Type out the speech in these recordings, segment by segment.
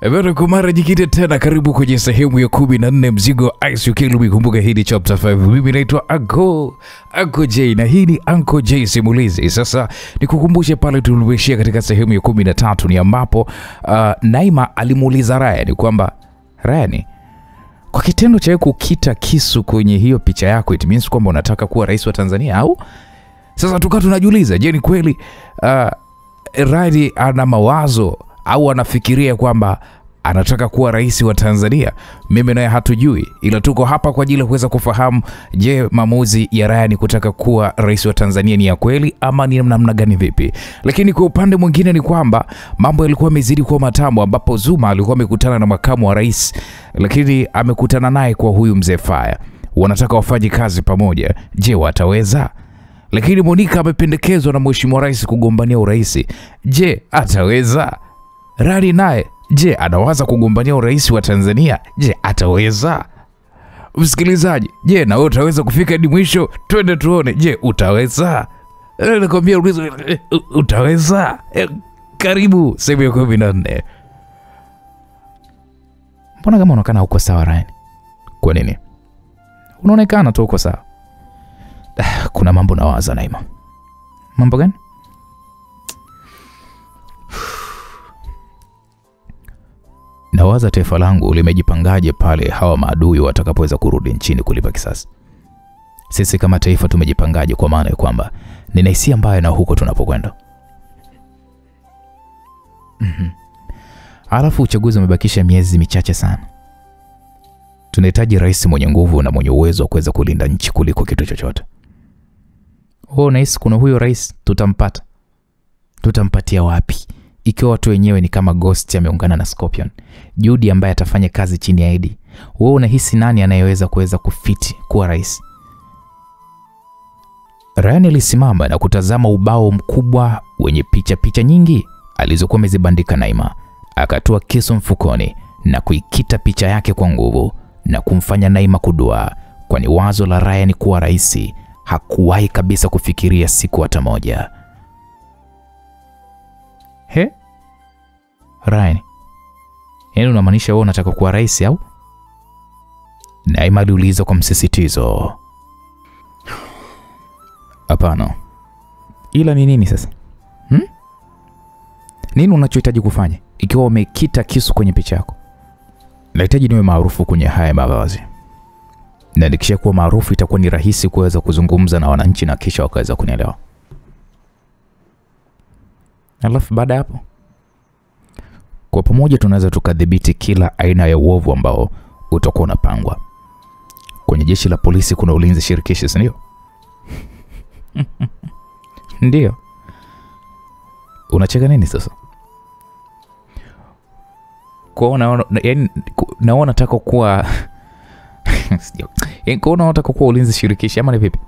Bado kwa mara nyingine tena karibu kwenye sehemu ya 14 mzigo Ice UK. Kumbuka hii ni chapter 5. Mimi naitwa Uncle J na hii ni Uncle J Simulizi. Sasa nikukumbushe pale tulipoishia katika sehemu ya 13 ni ambapo Naima alimuuliza Ryan kwamba Ryan, kwa kitendo cha kukita kisu kwenye hiyo picha yako it means kwamba unataka kuwa rais wa Tanzania au? Sasa tukawa tunajiuliza, je, ni kweli Ryan ana mawazo au anafikiria kwamba anataka kuwa rais wa Tanzania? Mimi naye hatujui, ila tuko hapa kwa ajili ya kuweza kufahamu, je, maamuzi ya Ryan kutaka kuwa rais wa Tanzania ni ya kweli ama ni namna gani vipi? Lakini kwa upande mwingine ni kwamba mambo yalikuwa yamezidi kuwa matamu, ambapo Zuma alikuwa amekutana na makamu wa rais, lakini amekutana naye kwa huyu mzee Faya. Wanataka wafanye kazi pamoja. Je, wataweza? Lakini Monica amependekezwa na mheshimiwa rais kugombania urais. Je, ataweza? Rani naye, je, anawaza kugombania urais wa Tanzania? Je, ataweza? Msikilizaji, je, na wewe utaweza kufika hadi mwisho? Twende tuone, je, utaweza? Nakwambia utaweza? Karibu sehemu ya 14. Mbona kama unaonekana huko sawa Ryan? Kwa nini? Unaonekana tu uko sawa. Kuna mambo nawaza Naima. Mambo gani? Nawaza taifa langu limejipangaje pale hawa maadui watakapoweza kurudi nchini kulipa kisasi. Sisi kama taifa tumejipangaje, kwa maana ya kwamba nina hisia mbaya na huko tunapokwenda. Alafu uchaguzi umebakisha miezi michache sana. Tunahitaji rais mwenye nguvu na mwenye uwezo wa kuweza kulinda nchi kuliko kitu chochote. Nahisi kuna huyo rais tutampata. Tutampatia wapi? Ikiwa watu wenyewe ni kama Ghost ameungana na Scorpion, Judy ambaye atafanya kazi chini ya Eddie. Wewe unahisi nani anayeweza kufiti kuwa rais? Ryan alisimama na kutazama ubao mkubwa wenye picha nyingi alizokuwa amezibandika Naima. Akatoa kisu mfukoni na kuikita picha yake kwa nguvu na kumfanya Naima kudua, kwani wazo la Ryan kuwa rais hakuwahi kabisa kufikiria siku hata moja. Ryan, yaani unamaanisha wewe unataka kuwa rais au? Naima aliuliza kwa msisitizo. Hapana. Ila ni nini sasa? Nini unachohitaji kufanya ikiwa umekita kisu kwenye picha yako? Nahitaji niwe maarufu kwenye haya mavazi. Na nikishakuwa maarufu itakuwa ni rahisi kuweza kuzungumza na wananchi na kisha wakaweza kunielewa. Alafu baada hapo, kwa pamoja tunaweza tukadhibiti kila aina ya uovu ambao utakuwa unapangwa. Kwenye jeshi la polisi kuna ulinzi shirikishi, si ndio? Ndio. Unacheka nini sasa? Naona nataka kuwa Yaani nataka kuwa ulinzi shirikishi ama ni vipi?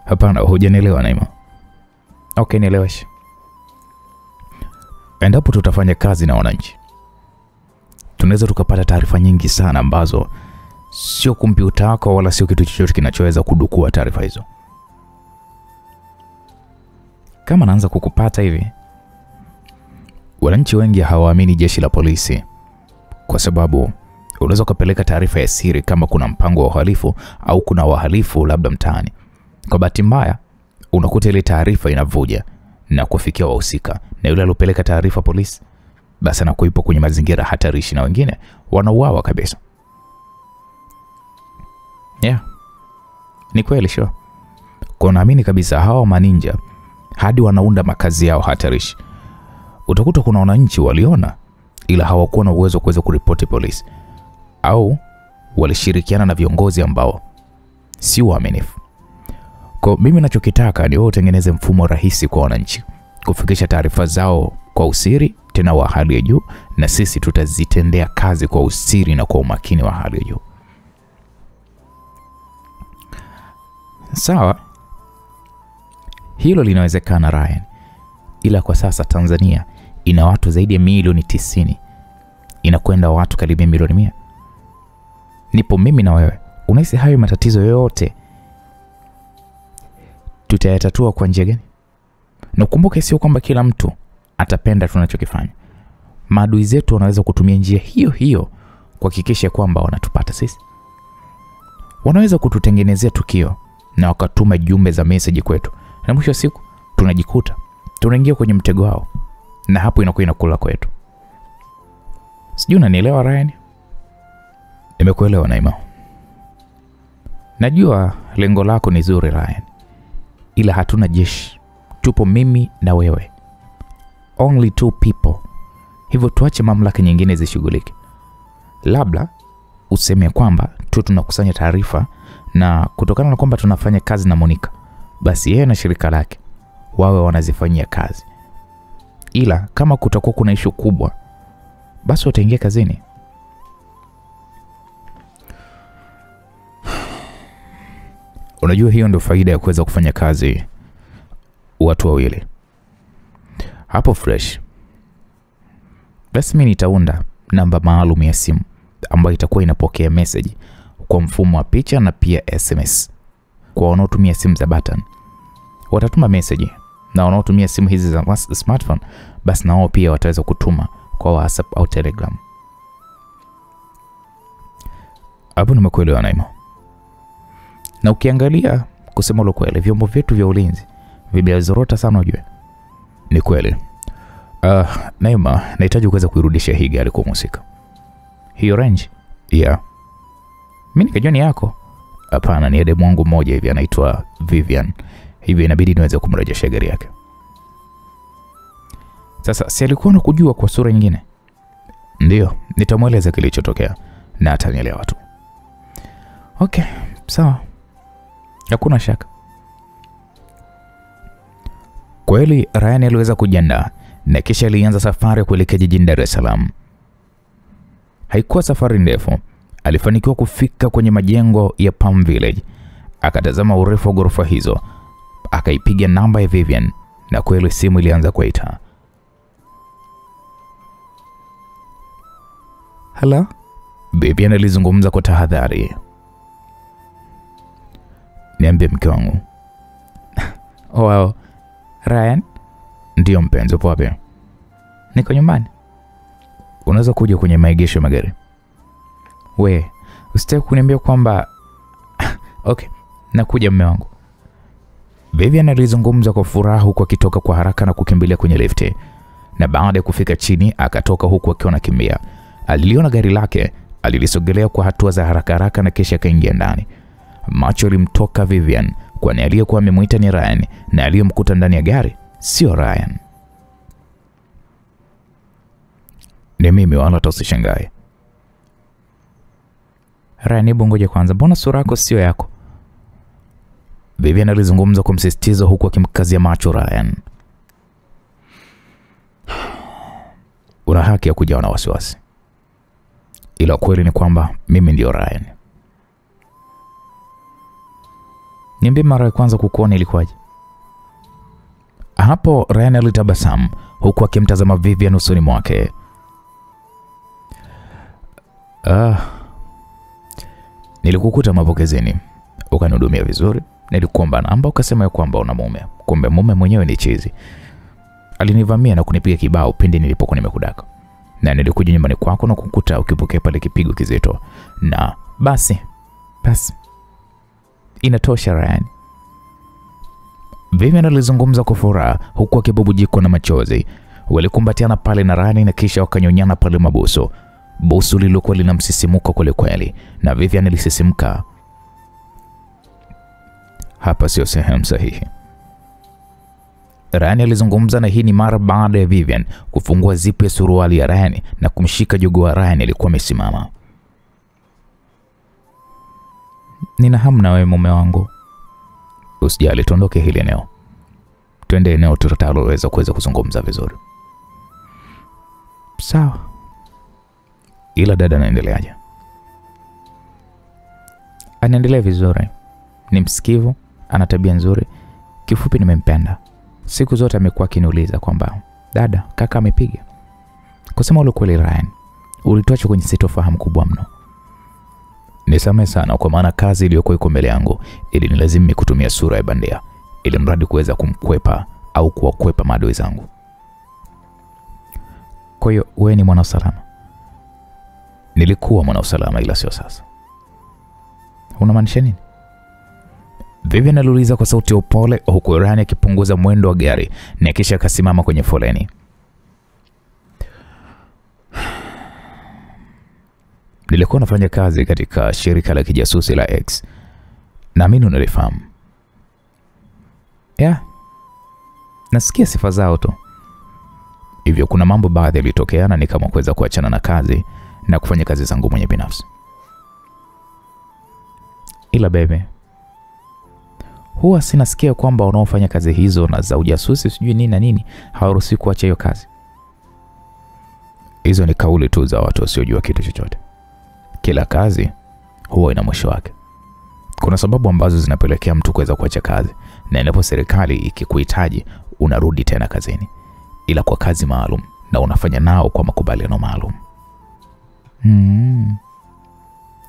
Hapana, hujanielewa Naima. Okay, nieleweshe. Endapo tutafanya kazi na wananchi, tunaweza tukapata taarifa nyingi sana ambazo sio kompyuta yako wala sio kitu chochote kinachoweza kudukua taarifa hizo. Kama naanza kukupata hivi, wananchi wengi hawaamini jeshi la polisi, kwa sababu unaweza kupeleka taarifa ya siri kama kuna mpango wa uhalifu au kuna wahalifu labda mtaani. Kwa bahati mbaya unakuta ile taarifa inavuja na kufikia wahusika, na yule aliyopeleka taarifa polisi basi anakuipo kwenye mazingira hatarishi na wengine wanauawa kabisa. Ni kweli sure. Kwa naamini kabisa hawa maninja hadi wanaunda makazi yao hatarishi. Utakuta kuna wananchi waliona ila hawakuwa na uwezo kuweza kuripoti polisi, au walishirikiana na viongozi ambao si waaminifu. Kwa mimi ninachokitaka ni wewe utengeneze mfumo rahisi kwa wananchi kufikisha taarifa zao kwa usiri tena wa hali ya juu, na sisi tutazitendea kazi kwa usiri na kwa umakini wa hali ya juu. Sawa? Hilo linawezekana Ryan. Ila kwa sasa Tanzania ina watu zaidi ya milioni 90. Inakwenda watu karibia milioni 100. Nipo mimi na wewe. Unahisi hayo matatizo yote tutayatatua kwa njia gani? Na ukumbuke sio kwamba kila mtu atapenda tunachokifanya. Maadui zetu wanaweza kutumia njia hiyo hiyo kuhakikisha kwamba wanatupata sisi. Wanaweza kututengenezea tukio na wakatuma jumbe za message kwetu. Na mwisho wa siku tunajikuta tunaingia kwenye mtego wao. Na hapo inakuwa inakula kwetu. Sijui unanielewa Ryan? Nimekuelewa Naima. Najua lengo lako ni zuri Ryan. Ila hatuna jeshi. Tupo mimi na wewe. Only 2 people. Hivyo tuache mamlaka nyingine zishughulike. Labda useme kwamba tunakusanya taarifa na kutokana na kwamba tunafanya kazi na Monica, basi yeye na shirika lake wawe wanazifanyia kazi. Ila kama kutakuwa kuna issue kubwa, basi wataingia kazini. Unajua hiyo ndio faida ya kuweza kufanya kazi watu wawili. Hapo fresh. Basi mimi nitaunda namba maalum ya simu ambayo itakuwa inapokea message kwa mfumo wa picha na pia SMS. Kwa wanaotumia simu za button watatuma message, na wanaotumia simu hizi za smartphone basi nao pia wataweza kutuma kwa WhatsApp au Telegram. Hapo nimekuelewa Naima. Na ukiangalia kusema lo kweli, vyombo vyetu vya ulinzi vimezorota sana ujue. Ni kweli. Naima, nahitaji kuweza kuirudisha hii gari kwa mhusika. Hiyo range? Yeah. Mimi nikajua ni yako. Hapana, ni demu wangu mmoja hivi anaitwa Vivian. Hivi inabidi niweze kumrejesha gari yake. Sasa si alikuwa anakujua kwa sura nyingine? Ndio, nitamueleza kilichotokea na atanielewa tu. Okay, sawa. Hakuna shaka. Kweli Ryan aliweza kujiandaa na kisha alianza safari kuelekea jijini Dar es Salaam. Haikuwa safari ndefu. Alifanikiwa kufika kwenye majengo ya Palm Village. Akatazama urefu wa ghorofa hizo. Akaipiga namba ya Vivian na kweli simu ilianza kuita. Hello? Vivian alizungumza kwa tahadhari. Niambie mke wangu. Wow. Ryan? Ndio mpenzi, upo wapi? Niko nyumbani. Unaweza kuja kwenye maegesho magari? We, usitaki kuniambia kwamba okay, nakuja mume wangu. Vivian alizungumza kwa furaha huku akitoka kwa haraka na kukimbilia kwenye lifti. Na baada ya kufika chini akatoka huku akiwa anakimbia. Aliliona gari lake, alilisogelea kwa hatua za haraka na kisha akaingia ndani. Macho yalimtoka Vivian, kwani aliyekuwa amemuita ni Ryan na aliyemkuta ndani ya gari sio Ryan. Ni mimi, wala usishangae. Ryan, hebu ngoja kwanza, mbona sura yako sio yako? Vivian alizungumza kwa msisitizo huku akimkazia macho Ryan. Una haki ya kujawa na wasiwasi. Ila kweli ni kwamba mimi ndio Ryan. Niambie mara ya kwanza kukuona ilikuwaje? Hapo Ryan alitabasamu huku akimtazama Vivian usoni mwake. Nilikukuta mapokezeni, ukanihudumia vizuri. Nilikuomba namba ukasema ya kwamba una mume. Kumbe mume mwenyewe ni chizi. Alinivamia na kunipiga kibao pindi nilipokuwa nimekudaka. Na nilikuja nyumbani kwako na kukuta ukipokea pale kipigo kizito. Na basi inatosha Ryan. Vivian alizungumza kwa furaha huku akibubujikwa na machozi. Walikumbatiana pale na Ryan na kisha wakanyonyana pale mabusu. Busu lilikuwa lina msisimuko kweli kweli na Vivian alisisimka. Hapa sio sehemu sahihi. Ryan alizungumza, na hii ni mara baada ya Vivian kufungua zipu ya suruali ya Ryan na kumshika jogoo wa Ryan alikuwa amesimama. Nina hamu na wewe mume wangu. Usijali, tuondoke hili eneo. Twende eneo tutaloweza kuweza kuzungumza vizuri. Sawa. Ila dada anaendeleaje? Anaendelea vizuri. Ni msikivu, ana tabia nzuri. Kifupi nimempenda. Siku zote amekuwa akiniuliza kwamba dada, kaka amepiga. Kusema ule kweli Ryan, ulituacha kwenye sitofahamu kubwa mno. Nisamehe sana kwa maana kazi iliyokuwa iko mbele yangu ili nilazimu kutumia sura ya bandia ili mradi kuweza kumkwepa au kuwakwepa maadui zangu. Kwa hiyo wewe ni mwana usalama? Nilikuwa mwana usalama ila sio sasa. Unamaanisha nini? Vivian aliuliza kwa sauti ya upole huku Ryan akipunguza mwendo wa gari na kisha akasimama kwenye foleni. Nilikuwa nafanya kazi katika shirika la kijasusi la X. Naamini unalifahamu. Nasikia sifa zao tu. Hivyo kuna mambo baadhi yalitokea na nikaamua kuweza kuachana na kazi na kufanya kazi zangu mwenye binafsi. Ila baby, huwa sinasikia kwamba wanaofanya kazi hizo na za ujasusi sijui nini na nini hawaruhusi kuacha hiyo kazi. Hizo ni kauli tu za watu wasiojua kitu chochote. Kila kazi huwa ina mwisho wake. Kuna sababu ambazo zinapelekea mtu kuweza kuacha kazi, na endapo serikali ikikuhitaji unarudi tena kazini, ila kwa kazi maalum na unafanya nao kwa makubaliano maalum.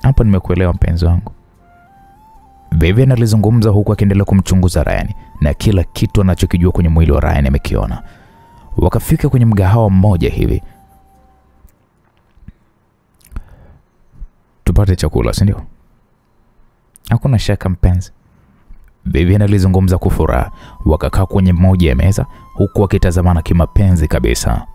Hapo nimekuelewa mpenzi wangu. Vivian alizungumza huku akiendelea kumchunguza Ryan na kila kitu anachokijua kwenye mwili wa Ryan amekiona. Wakafika kwenye mgahawa mmoja hivi. Tupate chakula, si ndio? Hakuna shaka mpenzi. Vivian alizungumza kwa furaha. Wakakaa kwenye moja ya meza huku wakitazamana kimapenzi kabisa.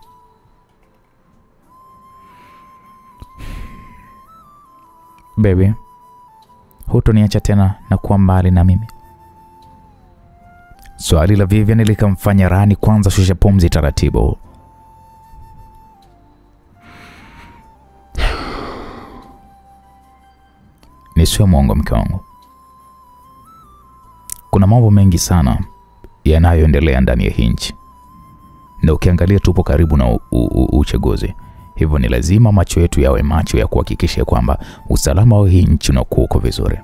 Baby, hutoniacha tena na kuwa mbali na mimi? Swali la Vivian likamfanya Ryan kwanza shusha pumzi taratibu. Nisiwe mwongo mke wangu. Kuna mambo mengi sana yanayoendelea ndani ya nchi. Na ukiangalia tupo karibu na uchaguzi. Hivyo ni lazima macho yetu yawe macho ya kuhakikisha kwamba usalama wa hii nchi uko vizuri.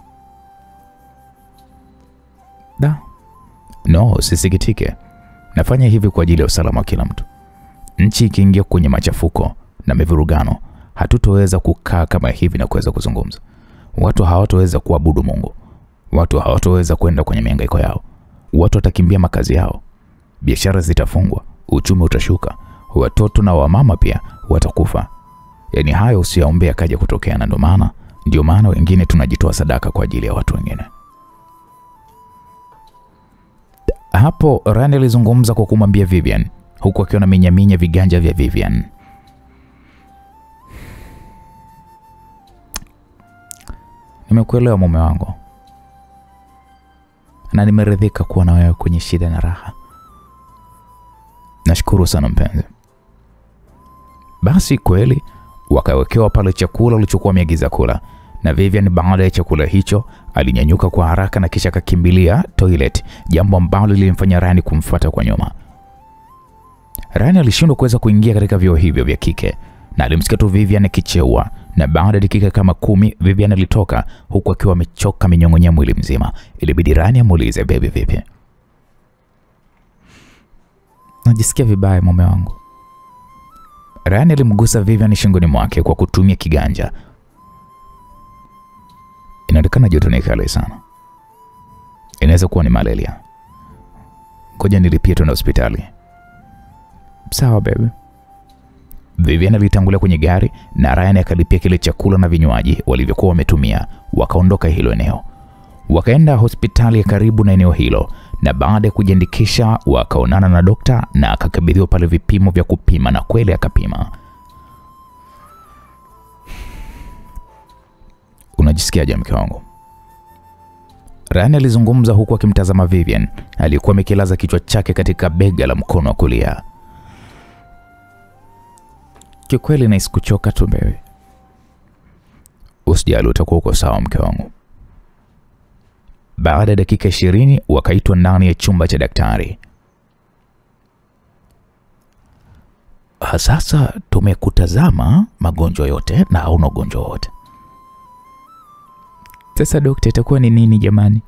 No, sisikitike. Nafanya hivi kwa ajili ya usalama wa kila mtu. Nchi ikiingia kwenye machafuko na mivurugano, hatutoweza kukaa kama hivi na kuweza kuzungumza. Watu hawatoweza kuabudu Mungu. Watu hawatoweza kwenda kwenye mihangaiko yao. Watu watakimbia makazi yao. Biashara zitafungwa, uchumi utashuka, watoto na wamama pia watakufa. Yaani hayo usiyaombea kaja kutokea, na ndio maana wengine tunajitoa sadaka kwa ajili ya watu wengine. Hapo Ryan alizungumza kwa kumwambia Vivian huku akiona minyaminya viganja vya Vivian. Nimekuelewa mume wangu. Na nimeridhika kuwa na wewe kwenye shida na raha. Nashukuru sana mpenzi. Basi kweli wakawekewa pale chakula walichokuwa wameagiza kula, na Vivian baada ya chakula hicho alinyanyuka kwa haraka na kisha akakimbilia toilet, jambo ambalo lilimfanya Ryan kumfuata kwa nyuma. Ryan alishindwa kuweza kuingia katika vyoo hivyo vya kike na alimsikia tu Vivian akicheua, na baada ya dakika kama 10 Vivian alitoka huku akiwa amechoka minyongonya mwili mzima. Ilibidi Ryan amuulize, baby vipi? Najisikia vibaya mume wangu. Ryan alimgusa Vivian shingoni mwake kwa kutumia kiganja. Inaonekana joto ni kali sana. Inaweza kuwa ni malaria. Ngoja nilipie tu na hospitali. Sawa baby. Vivian alitangulia kwenye gari na Ryan akalipia kile chakula na vinywaji walivyokuwa wametumia. Wakaondoka hilo eneo. Wakaenda hospitali ya karibu na eneo hilo, na baada ya kujiandikisha wakaonana na dokta na akakabidhiwa pale vipimo vya kupima, na kweli akapima. Unajisikiaje mke wangu? Ryan alizungumza huku akimtazama Vivian aliyekuwa amekilaza kichwa chake katika bega la mkono wa kulia. Kikweli na isikuchoka tu baby. Usijali, utakuwa uko sawa mke wangu. Baada ya dakika 20 wakaitwa ndani ya chumba cha daktari. Sasa tumekutazama magonjwa yote na hauna ugonjwa wote. Sasa daktari, itakuwa ni nini jamani?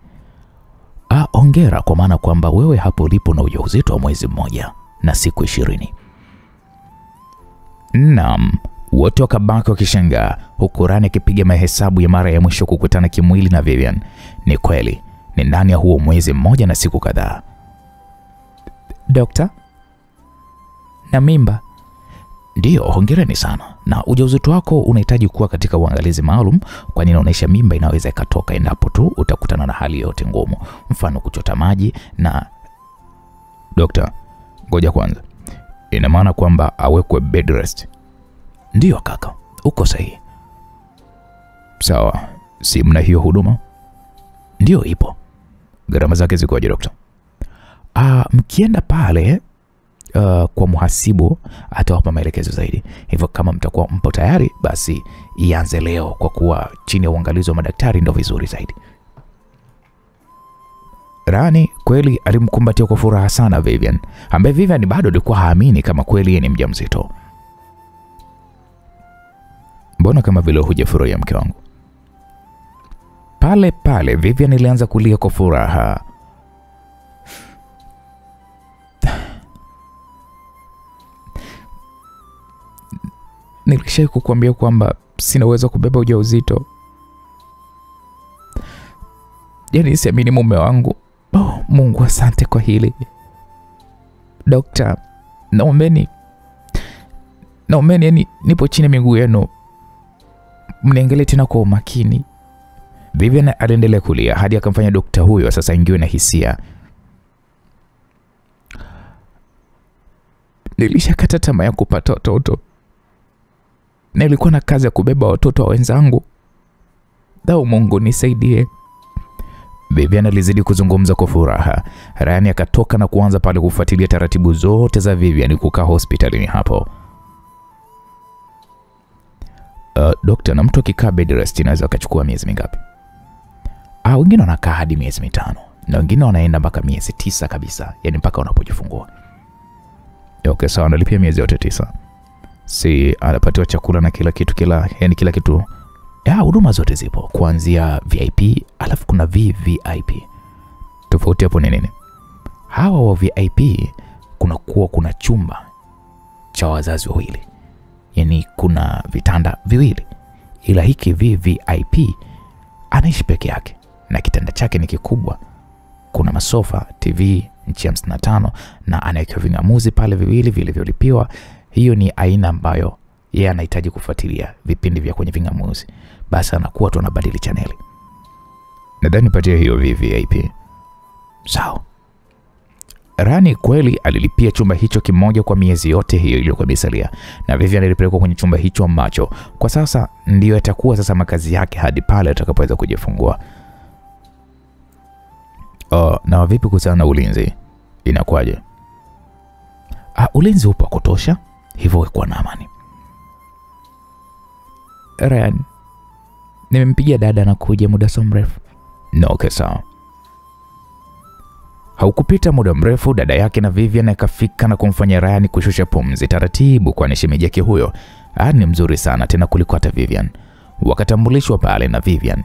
Hongera kwa maana kwamba wewe hapo ulipo na ujauzito wa mwezi mmoja na siku 20. Naam, wote wakabaki wakishangaa huku Ryan akipiga mahesabu ya mara ya mwisho kukutana kimwili na Vivian. Ni kweli, ni ndani ya huo mwezi mmoja na siku kadhaa. Dokta, na mimba. Ndiyo, hongereni sana. Na ujauzito wako unahitaji kuwa katika uangalizi maalum, kwani inaonyesha mimba inaweza ikatoka endapo tu utakutana na hali yote ngumu, mfano kuchota maji na... Dokta, ngoja kwanza. Ina maana kwamba awekwe bed rest? Ndiyo kaka, uko sahihi. Sawa, si mna hiyo huduma? Ndiyo, ipo. Gharama zake zikoje dokta? Mkienda pale kwa mhasibu atawapa maelekezo zaidi. Hivyo kama mtakuwa mpo tayari, basi ianze leo, kwa kuwa chini ya uangalizi wa madaktari ndio vizuri zaidi. Rani kweli alimkumbatia kwa furaha sana Vivian, ambaye Vivian bado alikuwa haamini kama kweli yeye ni mjamzito. Mbona kama vile hujafurahia mke wangu? Pale pale Vivian ilianza kulia kwa furaha. Nilishawahi kukuambia kwamba sina uwezo kubeba ujauzito. Yaani siamini mume wangu. Mungu asante kwa hili. Dokta, naombeni yani nipo chini miguu yenu, mniangalie tena kwa umakini. Vivian aliendelea kulia hadi akamfanya dokta huyo sasa ingiwe na hisia. Nilishakata tamaa ya kupata watoto. Nilikuwa na kazi ya kubeba watoto wa wenzangu. Mungu nisaidie. Vivian alizidi kuzungumza kwa furaha. Ryan akatoka na kuanza pale kufuatilia taratibu zote za Vivian kukaa hospitalini hapo. Dokta, na mtu akikaa bed rest inaweza akachukua miezi mingapi? Wengine wanakaa hadi miezi 5 na wengine wanaenda mpaka miezi 9 kabisa, yani mpaka unapojifungua. Okay, sawa, analipia miezi yote 9. Si anapatiwa chakula na kila kitu, yani kila kitu. Huduma zote zipo kuanzia VIP, alafu kuna VVIP. Tofauti hapo ni nini? Hawa wa VIP kuna chumba cha wazazi wawili, yani kuna vitanda viwili, ila hiki VVIP anaishi peke yake na kitanda chake ni kikubwa. Kuna masofa, TV inchi 55 na anawekewa vingamuzi pale viwili vilivyolipiwa. Hiyo ni aina ambayo yeye anahitaji kufuatilia vipindi vya kwenye vingamuzi, basi anakuwa tu anabadili chaneli. Nadhani patia hiyo VVIP. Sawa. Rani kweli alilipia chumba hicho kimoja kwa miezi yote hiyo iliyokuwa imesalia, na Vivian alipelekwa kwenye chumba hicho ambacho kwa sasa ndio atakuwa sasa makazi yake hadi pale atakapoweza kujifungua. Na vipi kuhusiana na ulinzi? Inakuwaje? Ulinzi upo kutosha, hivyo kwa na amani. Ryan, nimempigia dada na kuja muda so mrefu. Okay, sawa. Haukupita muda mrefu dada yake na Vivian akafika na kumfanya Ryan kushusha pumzi taratibu, kwani shemeji yake huyo ni mzuri sana tena kuliko hata Vivian. Wakatambulishwa pale na Vivian.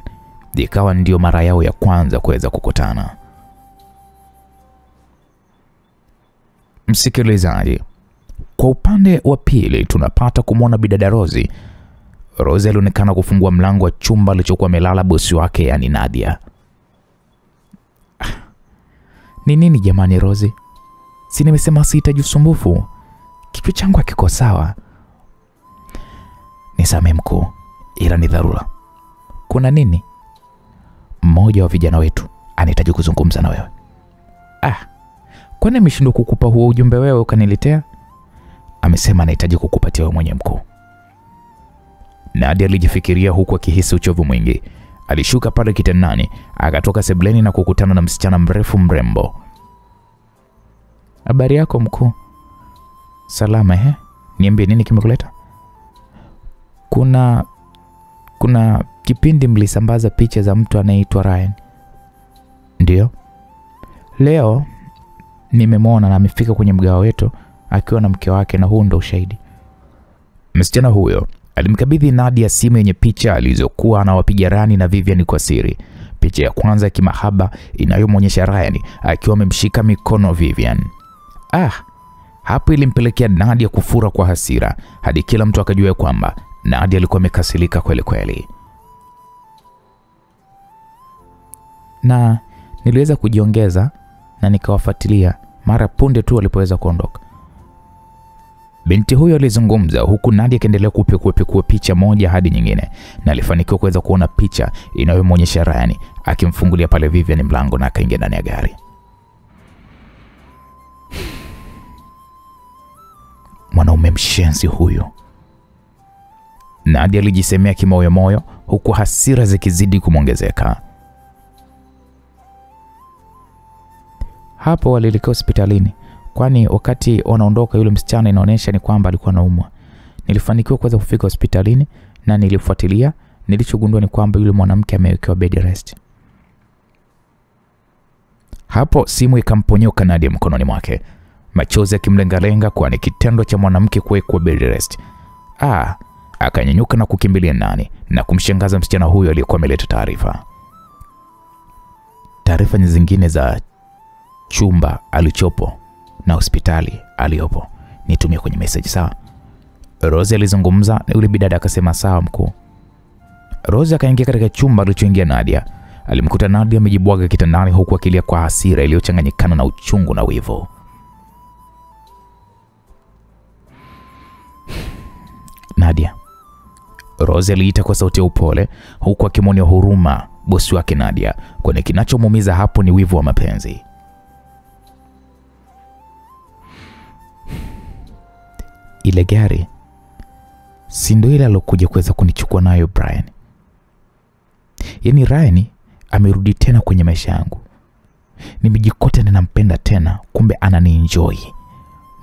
Ikawa ndio mara yao ya kwanza kuweza kukutana. Msikilizaji, kwa upande wa pili tunapata kumwona bidada Rozi. Rozi alionekana kufungua mlango wa chumba alichokuwa amelala bosi wake, yani Nadia. Ni nini jamani Rozi? Si nimesema sihitaji usumbufu. Kichwa changu hakiko sawa. Nisamehe mkuu, ila ni dharura. Kuna nini? Mmoja wa vijana wetu anahitaji kuzungumza na wewe. Kwani nimeshindwa kukupa huo ujumbe wewe ukaniletea? Amesema anahitaji kukupatia wewe mwenye mkuu. Nadia alijifikiria huku akihisi uchovu mwingi. Alishuka pale kitandani, akatoka sebleni na kukutana na msichana mrefu mrembo. Habari yako mkuu? Salama Niambie nini kimekuleta? Kuna kipindi mlisambaza picha za mtu anaitwa Ryan. Ndio. Leo nimemwona na amefika kwenye mgao wetu akiwa na mke wake, na huu ndo ushahidi. Msichana huyo alimkabidhi Nadia simu yenye picha alizokuwa anawapiga Ryan na Vivian kwa siri. Picha ya kwanza ya kimahaba inayomwonyesha Ryan akiwa amemshika mikono Vivian. Hapo ilimpelekea Nadia kufura kwa hasira hadi kila mtu akajua kwamba Nadia alikuwa amekasirika kweli kweli. Na niliweza kujiongeza na nikawafuatilia mara punde tu alipoweza kuondoka. Binti huyo alizungumza huku Nadia akiendelea kupekua picha moja hadi nyingine, na alifanikiwa kuweza kuona picha inayomwonyesha Ryan akimfungulia pale Vivian mlango na akaingia ndani ya gari. Mwanaume mshenzi huyu, Nadia alijisemea kimoyomoyo huku hasira zikizidi kumongezeka. Hapo walielekea hospitalini, kwani wakati wanaondoka yule msichana inaonyesha ni kwamba alikuwa anaumwa. Nilifanikiwa kuweza kufika hospitalini na nilifuatilia, nilichogundua ni kwamba yule mwanamke amewekewa bed rest. Hapo simu ikamponyoka Nadia mkononi mwake, machozi yakimlengalenga kwani kitendo cha mwanamke kuwekwa bed rest. Akanyanyuka na kukimbilia ndani na kumshangaza msichana huyo aliyekuwa ameleta taarifa. Taarifa zingine za chumba alichopo na hospitali aliyopo nitumie kwenye message, sawa? Rose alizungumza na yule bidada akasema sawa mkuu. Rose akaingia katika chumba alichoingia Nadia. Alimkuta Nadia amejibwaga kitandani huku akilia kwa hasira iliyochanganyikana na uchungu na wivu. Nadia, Rose aliita kwa sauti ya upole huku akimwonea huruma bosi wake Nadia, kwani kinachomuumiza hapo ni wivu wa mapenzi. Ile gari si ndio ile alokuja kuweza kunichukua nayo Brian? Yaani Ryan amerudi tena kwenye maisha yangu. Nimejikuta ninampenda tena, kumbe ananienjoy.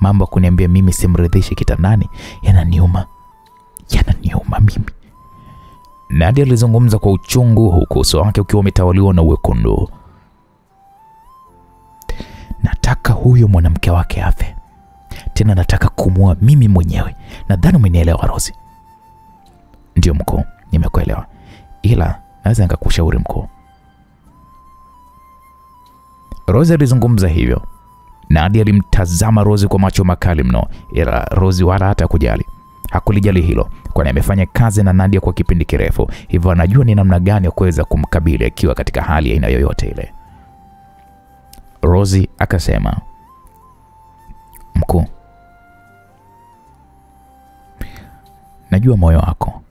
Mambo kuniambia mimi simridhishi kitandani yananiuma mimi. Nadia alizungumza kwa uchungu huku uso wake ukiwa umetawaliwa na wekundu. Nataka huyo mwanamke wake afe. Tena nataka kumua mimi mwenyewe. Nadhani umenielewa Rose. Ndio mkuu, nimekuelewa. Ila naweza nikakushauri mkuu. Rose alizungumza hivyo. Nadia alimtazama Rose kwa macho makali mno, ila Rose wala hata kujali. Hakulijali hilo, kwani amefanya kazi na Nadia kwa kipindi kirefu, hivyo anajua ni namna gani ya kuweza kumkabili akiwa katika hali ya aina yoyote ile. Rose akasema, mkuu, najua moyo wako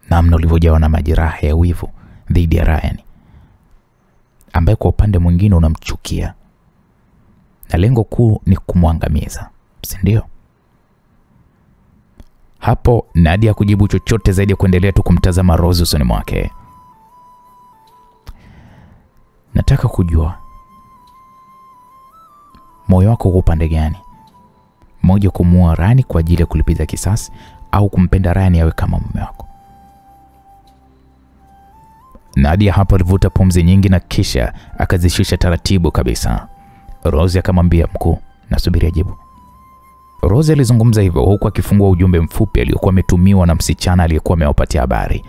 namna ulivyojawa na majeraha ya wivu dhidi ya Ryan, ambaye kwa upande mwingine unamchukia, na lengo kuu ni kumwangamiza, si ndio? Hapo Nadia kujibu chochote zaidi ya kuendelea tu kumtazama Rose usoni mwake. Nataka kujua moyo wako uko upande gani? Moja kumuua Ryan kwa ajili ya kulipiza kisasi, au kumpenda Ryan awe kama mume wako? Nadia hapo alivuta pumzi nyingi na kisha akazishusha taratibu kabisa. Rose akamwambia, mkuu, nasubiria jibu. Rose alizungumza hivyo huku akifungua ujumbe mfupi aliokuwa ametumiwa na msichana aliyekuwa amewapatia habari.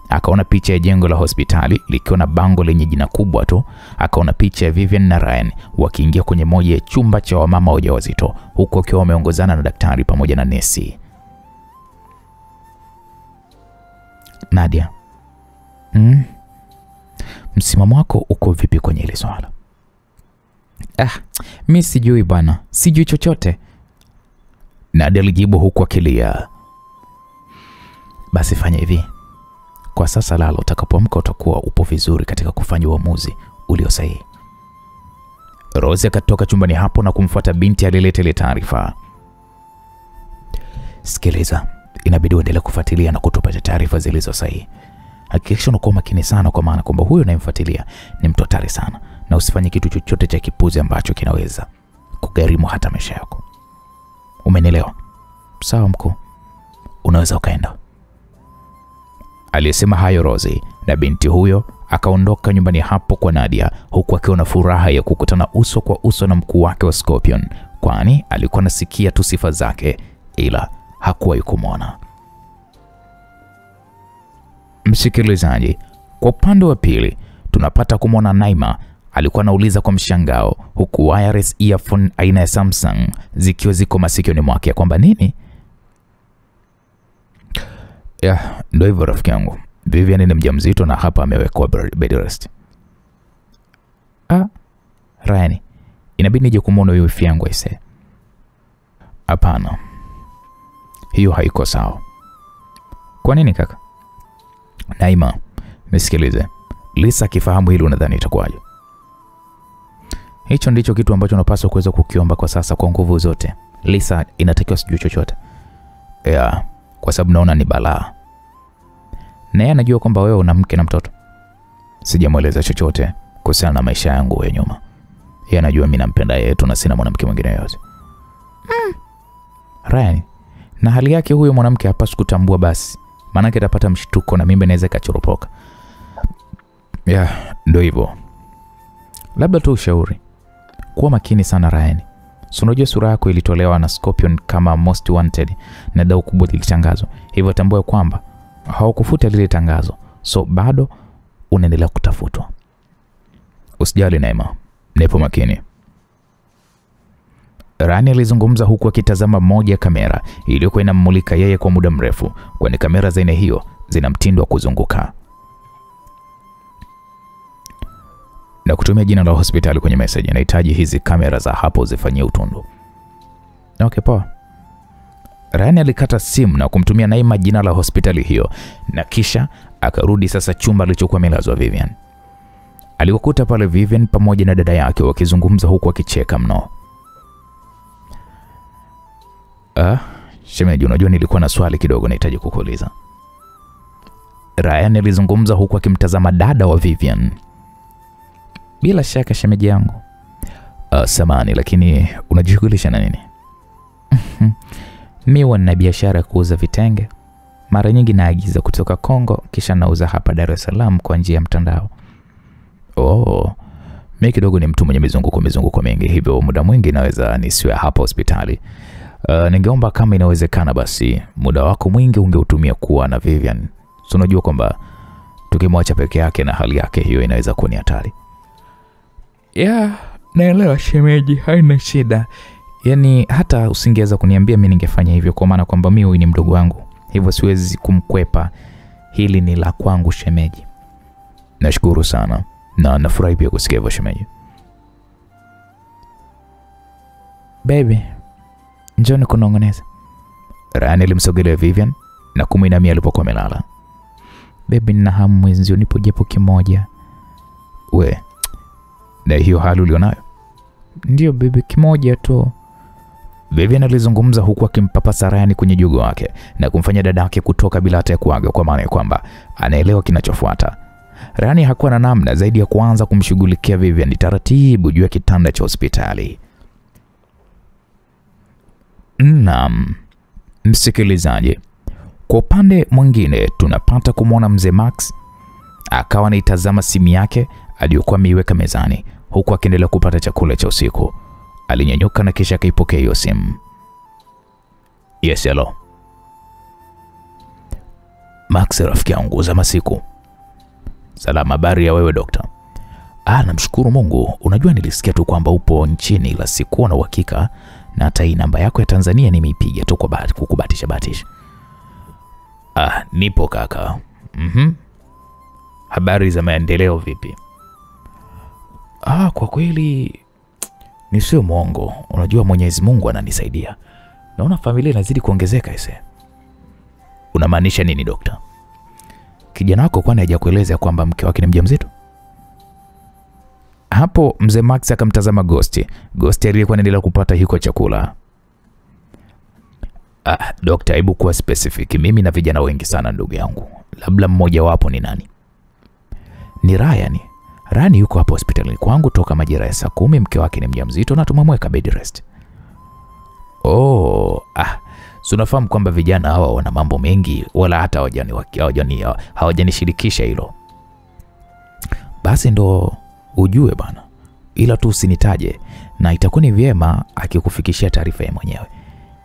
Akaona picha ya jengo la hospitali likiwa na bango lenye jina kubwa tu. Akaona picha ya Vivian na Ryan wakiingia kwenye moja ya chumba cha wamama wajawazito, huku wakiwa wameongozana na daktari pamoja na nesi. Nadia, msimamo wako uko vipi kwenye ile swala? Mimi sijui bwana, sijui chochote, Nadia alijibu huku akilia. Basi fanya hivi. Kwa sasa lala, utakapoamka utakuwa upo vizuri katika kufanya uamuzi ulio sahihi. Rose akatoka chumbani hapo na kumfuata binti aliyeleta ile taarifa. Sikiliza, inabidi uendelee kufuatilia na kutupatia taarifa zilizo sahihi. Hakikisha unakuwa makini sana, kwa maana kwamba huyo unayemfuatilia ni mtu hatari sana, na usifanye kitu chochote cha kipuzi ambacho kinaweza kugharimu hata maisha yako. Umenielewa? Sawa mkuu, unaweza ukaenda. Aliyesema hayo Rose, na binti huyo akaondoka nyumbani hapo kwa Nadia, huku akiwa na furaha ya kukutana uso kwa uso na mkuu wake wa Scorpion, kwani alikuwa nasikia tu sifa zake ila hakuwahi kumwona. Msikilizaji, kwa upande wa pili tunapata kumwona Naima alikuwa anauliza kwa mshangao, huku wireless earphone aina ya Samsung zikiwa ziko masikioni mwake, kwamba nini? Ndio hivyo rafiki yangu, Vivian ni mjamzito na hapa amewekwa bed rest. Ryan, Inabidi nije kumuona huyo wifi yangu aise. Hapana. Hiyo haiko sawa. Kwa nini kaka? Naima, nisikilize. Lisa akifahamu hili unadhani itakuwaje? Hicho ndicho kitu ambacho unapaswa kuweza kukiomba kwa sasa kwa nguvu zote. Lisa inatakiwa sijui chochote. Kwa sababu naona ni balaa. Na yeye anajua kwamba wewe una mke na mtoto. Sijamueleza chochote kuhusiana na maisha yangu ya nyuma. Yeye anajua mimi nampenda yeye tu na sina mwanamke mwingine yote. Ryan, na hali yake huyo mwanamke hapaswi kutambua basi. Maana yake atapata mshtuko na mimba inaweza ikachoropoka. Ndio hivyo. Labda tu ushauri. Kuwa makini sana Ryan. Unajua sura yako ilitolewa na Scorpion kama most wanted na dau kubwa lilitangazwa. Hivyo tambua kwamba hawakufuta lile tangazo. So bado unaendelea kutafutwa. Usijali Naima. Nipo makini. Rani alizungumza huku akitazama moja ya kamera iliyokuwa inammulika yeye kwa muda mrefu, kwani kamera za aina hiyo zina mtindo wa kuzunguka. Na kutumia jina la hospitali kwenye message, nahitaji hizi kamera za hapo zifanyie utundu. Okay, poa. Rani alikata simu na kumtumia Naima jina la hospitali hiyo, na kisha akarudi sasa chumba alichokuwa amelazwa Vivian. Aliwakuta pale Vivian pamoja na dada yake wakizungumza huku wakicheka mno. Shemeji, unajua nilikuwa na swali kidogo nahitaji kukuuliza. Ryan alizungumza huku akimtazama dada wa Vivian. Bila shaka shemeji yangu. Samani, lakini unajishughulisha na nini? Mimi na biashara kuuza vitenge. Mara nyingi naagiza kutoka Kongo kisha nauza hapa Dar es Salaam kwa njia ya mtandao. Mimi kidogo ni mtu mwenye mizunguko mingi, hivyo muda mwingi naweza nisiwe hapa hospitali. Ningeomba kama inawezekana basi muda wako mwingi ungeutumia kuwa na Vivian. Unajua kwamba tukimwacha peke yake na hali yake hiyo inaweza kuwa ni hatari. Naelewa shemeji, haina shida. Yaani hata usingeweza kuniambia mimi ningefanya hivyo, kwa maana kwamba mimi huyu ni mdogo wangu. Hivyo siwezi kumkwepa. Hili ni la kwangu shemeji. Nashukuru sana na nafurahi pia kusikia hivyo shemeji. Baby, njoni kunongoneza. Rani alimsogelea Vivian na kumuinamia alipokuwa amelala. Baby, nina hamu mwenzio nipo japo kimoja. We, na hiyo hali ulionayo? Ndio baby, kimoja tu. Vivian alizungumza huku akimpapasa Rani kwenye jogo wake na kumfanya dadake kutoka bila hata kuaga, kwa maana kwamba anaelewa kinachofuata. Rani hakuwa na namna zaidi ya kuanza kumshughulikia Vivian taratibu juu ya kitanda cha hospitali. Naam, msikilizaji. Kwa upande mwingine tunapata kumwona mzee Max akawa anaitazama simu yake aliyokuwa ameiweka mezani huku akiendelea kupata chakula cha usiku. Alinyanyuka na kisha akaipokea hiyo simu. Yes, hello. Max, rafiki yangu za masiku. Salama, habari ya wewe dokta? Namshukuru Mungu. Unajua nilisikia tu kwamba upo nchini ila sikuwa na uhakika, na hata hii namba yako ya Tanzania nimeipiga tu kwa kukubatisha. Nipo kaka. Habari za maendeleo vipi? Kwa kweli nisiwe mwongo. Unajua Mwenyezi Mungu ananisaidia. Naona familia inazidi kuongezeka ise. Unamaanisha nini dokta? Kijana wako kwani hajakueleza kwamba mke wake ni mjamzito? Hapo mzee Max akamtazama Ghost aliyekuwa anaendelea kupata hiko chakula. Dokta, hebu kuwa specific. Mimi na vijana wengi sana ndugu yangu. Labda mmoja wapo ni nani? Ni Ryan. Rani yuko hapo hospitalini kwangu toka majira ya saa 10. Mke wake ni mjamzito na tumemweka bed rest. Unafahamu kwamba vijana hawa wana mambo mengi, wala hata hawajanishirikisha hilo. Basi ndo ujue bana, ila tu usinitaje na itakuwa ni vyema akikufikishia taarifa yeye mwenyewe.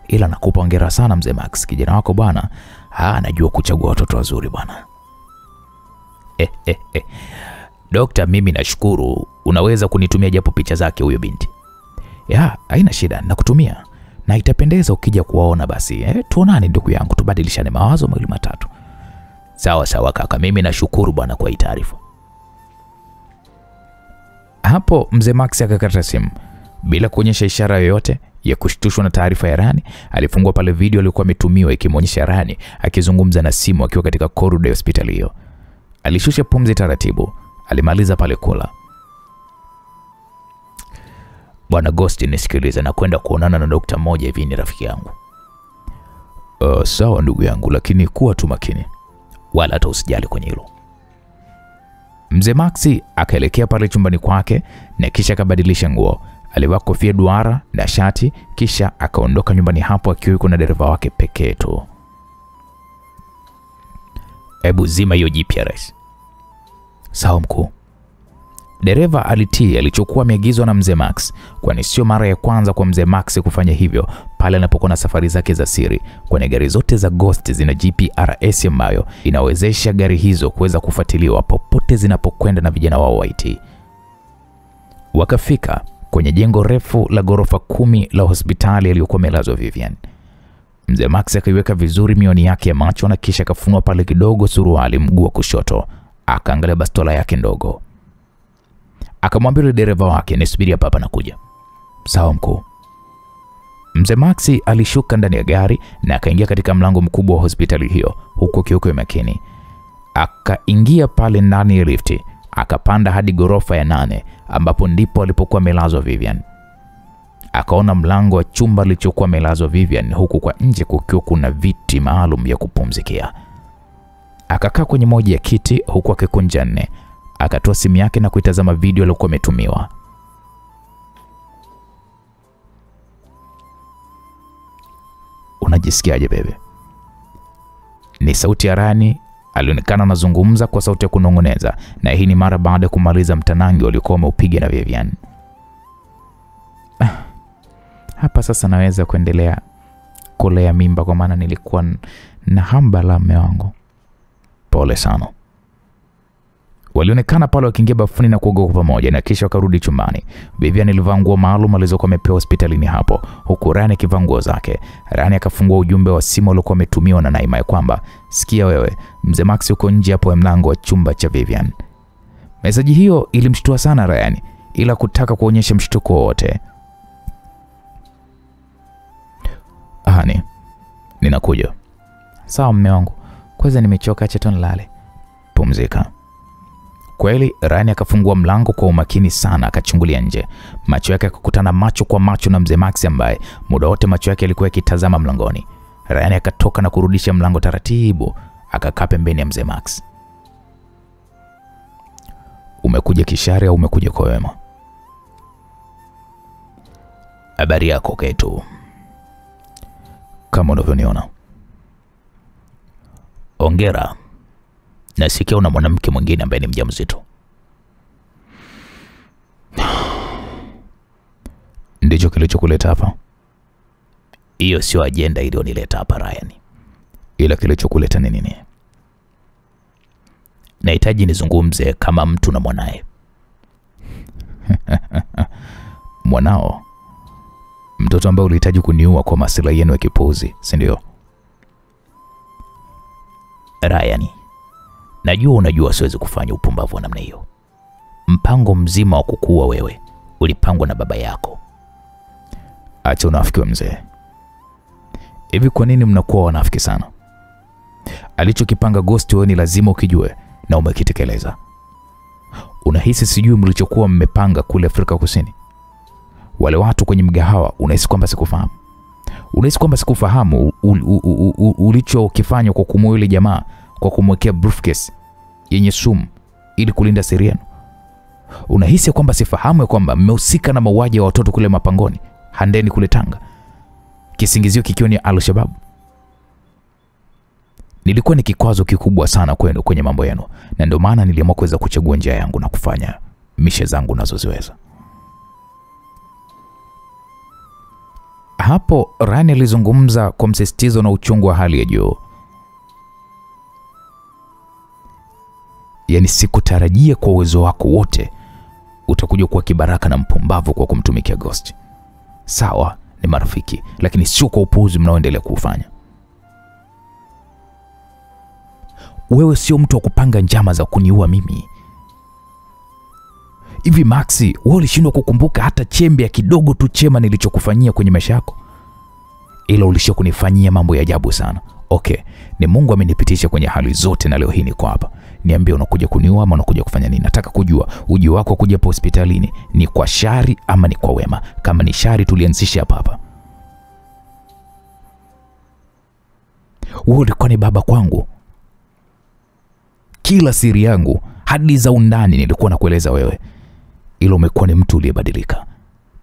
Ila nakupa hongera sana mzee Max, kijana wako bwana anajua kuchagua watoto wazuri bwana. Dokta, mimi nashukuru. Unaweza kunitumia japo picha zake huyo binti? Haina shida, nakutumia. Na itapendeza ukija kuwaona basi. Tuonane ndugu yangu, tubadilishane mawazo mawili matatu. Sawa kaka, mimi nashukuru bwana kwa hii taarifa. Hapo mzee Max akakata simu Bila kuonyesha ishara yoyote ya kushtushwa na taarifa ya Rani, alifungua pale video aliyokuwa ametumiwa ikimwonyesha Rani akizungumza na simu akiwa katika korido ya hospitali hiyo. Alishusha pumzi taratibu, alimaliza pale kula. Bwana Ghost, nisikilize, na kwenda kuonana na daktari mmoja hivi, ni rafiki yangu. Sawa ndugu yangu, lakini kuwa tu makini. Wala hata usijali kwenye hilo. Mzee Maxi akaelekea pale chumbani kwake na kisha akabadilisha nguo. Alivaa kofia duara na shati, kisha akaondoka nyumbani hapo akiwa yuko na dereva wake pekee tu. Hebu zima hiyo GPRS. Sawa mkuu. Dereva alitii alichokuwa ameagizwa na mzee Max, kwani sio mara ya kwanza kwa mzee Max kufanya hivyo pale anapokuwa na safari zake za siri, kwani gari zote za Ghost zina GPRS ambayo inawezesha gari hizo kuweza kufuatiliwa popote zinapokwenda na vijana wao IT. Wakafika kwenye jengo refu la ghorofa 10 la hospitali aliyokuwa amelazwa Vivian. Mzee Max akaiweka vizuri mioni yake ya macho na kisha akafunua pale kidogo suruali mguu wa kushoto, akaangalia bastola yake ndogo. Akamwambia dereva wake, nisubiri hapa nakuja. Sawa mkuu. Mzee Maxi alishuka ndani ya gari na akaingia katika mlango mkubwa wa hospitali hiyo huko kioko makini. Akaingia pale ndani ya lifti, akapanda hadi ghorofa ya 8 ambapo ndipo alipokuwa amelazwa Vivian. Akaona mlango wa chumba alichokuwa amelazwa Vivian, huku kwa nje kukiwa kuna viti maalum ya kupumzikia. Akakaa kwenye moja ya kiti huku akikunja nne. Akatoa simu yake na kuitazama video aliyokuwa ametumiwa. Unajisikiaje bebe? Ni sauti ya Rani. Alionekana anazungumza kwa sauti ya kunongoneza, na hii ni mara baada ya kumaliza mtanangi waliokuwa wameupiga na Vivian. Hapa sasa naweza kuendelea kulea mimba kwa maana nilikuwa na hamba la mume wangu. Pole sana. Walionekana pale wakiingia bafuni na kuoga kwa pamoja na kisha wakarudi chumbani. Vivian alivaa nguo maalum alizokuwa amepewa hospitalini hapo, huku Rani akivaa nguo zake. Rani akafungua ujumbe wa simu uliokuwa umetumiwa na Naima ya kwamba, sikia wewe, mzee Max yuko nje hapo ya mlango wa chumba cha Vivian. Meseji hiyo ilimshtua sana Rani, ila kutaka kuonyesha mshtuko wote. Hani, ninakuja. Sawa mume wangu, kwanza nimechoka, acha tu nilale. Pumzika. Kweli Rani akafungua mlango kwa umakini sana, akachungulia nje. Macho yake yakakutana macho kwa macho na mzee Max ambaye muda wote macho yake yalikuwa yakitazama mlangoni. Rani akatoka na kurudisha mlango taratibu, akakaa pembeni ya mzee Max. Umekuja kishari au umekuja kwa wema? Habari yako Ketu? Kama unavyoniona. Ongera. Nasikia una mwanamke mwingine ambaye ni mjamzito. Ndicho kilichokuleta hapa? Hiyo sio ajenda iliyonileta hapa Ryan. Ila kilichokuleta ni nini? Nahitaji nizungumze kama mtu na mwanae. Mwanao? Mtoto ambaye ulihitaji kuniua kwa maslahi yenu ya kipuuzi, si ndio? Ryan, najua unajua siwezi kufanya upumbavu wa namna hiyo. Mpango mzima wa kukua wewe ulipangwa na baba yako. Acha unafiki wa mzee. Hivi kwa nini mnakuwa wanafiki sana? Alichokipanga Ghost wewe ni lazima ukijue na umekitekeleza. Unahisi sijui mlichokuwa mmepanga kule Afrika Kusini? Wale watu kwenye mgahawa, unahisi kwamba sikufahamu? Unahisi kwamba sikufahamu ulichokifanya kwa kumuua yule jamaa kwa kumwekea briefcase yenye sumu ili kulinda siri yenu? Unahisi kwamba sifahamu kwamba mmehusika na mauaji ya watoto kule Mapangoni, Handeni kule Tanga, kisingizio kikiwa ni Al-Shabaab? Nilikuwa ni kikwazo kikubwa sana kwenu kwenye mambo yenu, na ndio maana niliamua kuweza kuchagua njia yangu na kufanya mishe zangu nazoziweza. Hapo Rani alizungumza kwa msisitizo na uchungu wa hali ya juu. Yaani sikutarajia kwa uwezo wako wote utakuja kuwa kibaraka na mpumbavu kwa kumtumikia Ghost. Sawa, ni marafiki, lakini sio kwa upuuzi mnaoendelea kufanya. Wewe sio mtu wa kupanga njama za kuniua mimi. Hivi Maxi, wewe ulishindwa kukumbuka hata chembe ya kidogo tu chema nilichokufanyia kwenye maisha yako? Ila ulishia kunifanyia mambo ya ajabu sana. Okay, ni Mungu amenipitisha kwenye hali zote na leo hii niko hapa. Niambie, unakuja kuniua ama unakuja kufanya nini? Nataka kujua ujio wako kuja hapa hospitalini ni kwa shari ama ni kwa wema. Kama ni shari tulianzisha hapa hapa. Wewe ulikuwa ni baba kwangu. Kila siri yangu hadi za undani nilikuwa nakueleza wewe. Ila umekuwa ni mtu uliyebadilika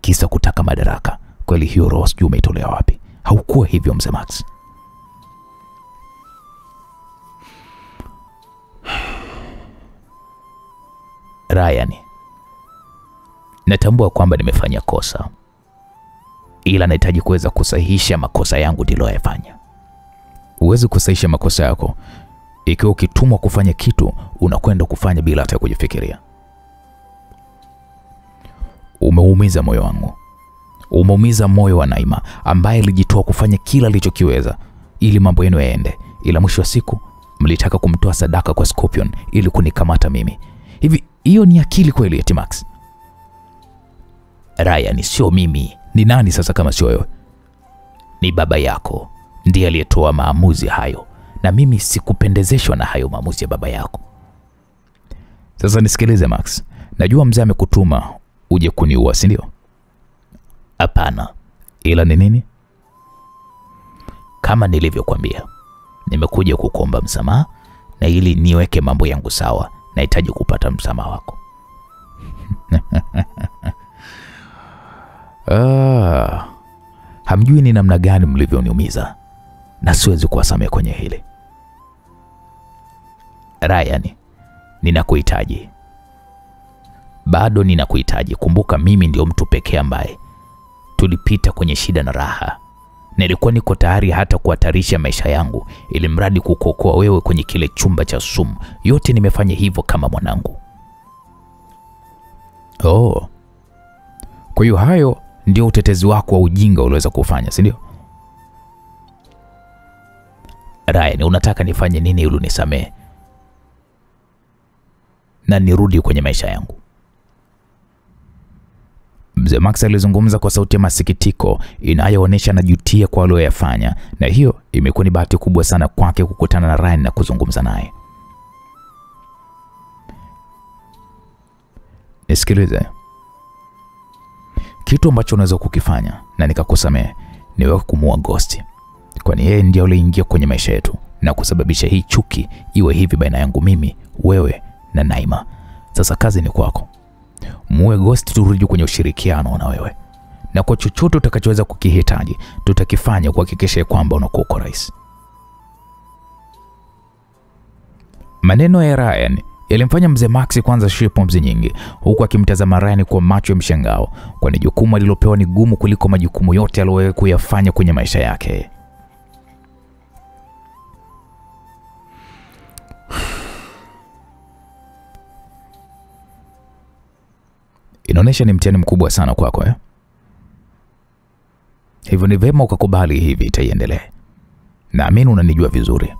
kisa kutaka madaraka. Kweli hiyo roho sijui umeitolea wapi. Haukuwa hivyo mzee Max. Ryan, natambua kwamba nimefanya kosa, ila nahitaji kuweza kusahihisha makosa yangu niliyoyafanya. Uwezi kusahihisha makosa yako ikiwa ukitumwa kufanya kitu unakwenda kufanya bila hata kujifikiria. Umeumiza moyo wangu. Umeumiza moyo wa Naima ambaye alijitoa kufanya kila alichokiweza ili mambo yenu yaende, ila mwisho wa siku mlitaka kumtoa sadaka kwa Scorpion ili kunikamata mimi. Hivi hiyo ni akili kweli eti Max? Ryan, sio mimi. Ni nani sasa kama sio wewe? Ni baba yako ndiye aliyetoa maamuzi hayo, na mimi sikupendezeshwa na hayo maamuzi ya baba yako. Sasa nisikilize Max, najua mzee amekutuma uje kuniua, si ndio? Hapana. Ila ni nini? Kama nilivyokuambia, nimekuja kukuomba msamaha, na ili niweke mambo yangu sawa nahitaji kupata msamaha wako. Hamjui ni namna gani mlivyoniumiza, na siwezi kuwasamehe kwenye hili. Ryan, ninakuhitaji. Bado ninakuhitaji. Kumbuka mimi ndio mtu pekee ambaye tulipita kwenye shida na raha. Nilikuwa niko tayari hata kuhatarisha maisha yangu ili mradi kukuokoa wewe kwenye kile chumba cha sumu. Yote nimefanya hivyo kama mwanangu. Oh. Kwa hiyo hayo ndio utetezi wako wa ujinga uliweza kufanya, si ndio? Ryan, unataka nifanye nini ili unisamehe na nirudi kwenye maisha yangu? Mzee Max alizungumza kwa sauti ya masikitiko inayoonyesha anajutia kwa aliyoyafanya, na hiyo imekuwa ni bahati kubwa sana kwake kukutana na Ryan na kuzungumza naye. Nisikilize. Kitu ambacho unaweza kukifanya na nikakusamehe ni wewe kumuua Ghost. Kwani yeye ndiye aliyeingia kwenye maisha yetu na kusababisha hii chuki iwe hivi baina yangu mimi, wewe na Naima. Sasa kazi ni kwako. Muue Ghost, turudi kwenye ushirikiano na wewe. Na kwa chochote utakachoweza kukihitaji, tutakifanya kuhakikisha kwamba unakuwa uko rais. Maneno ya Ryan yalimfanya mzee Max kwanza shie pumzi nyingi, huku akimtazama Ryan kwa macho ya mshangao, kwani jukumu alilopewa ni gumu kuliko majukumu yote aliyowahi kuyafanya kwenye maisha yake. Inaonesha ni mtihani mkubwa sana kwako, eh? Hivyo ni vema ukakubali hivi itaiendelee. Naamini unanijua vizuri.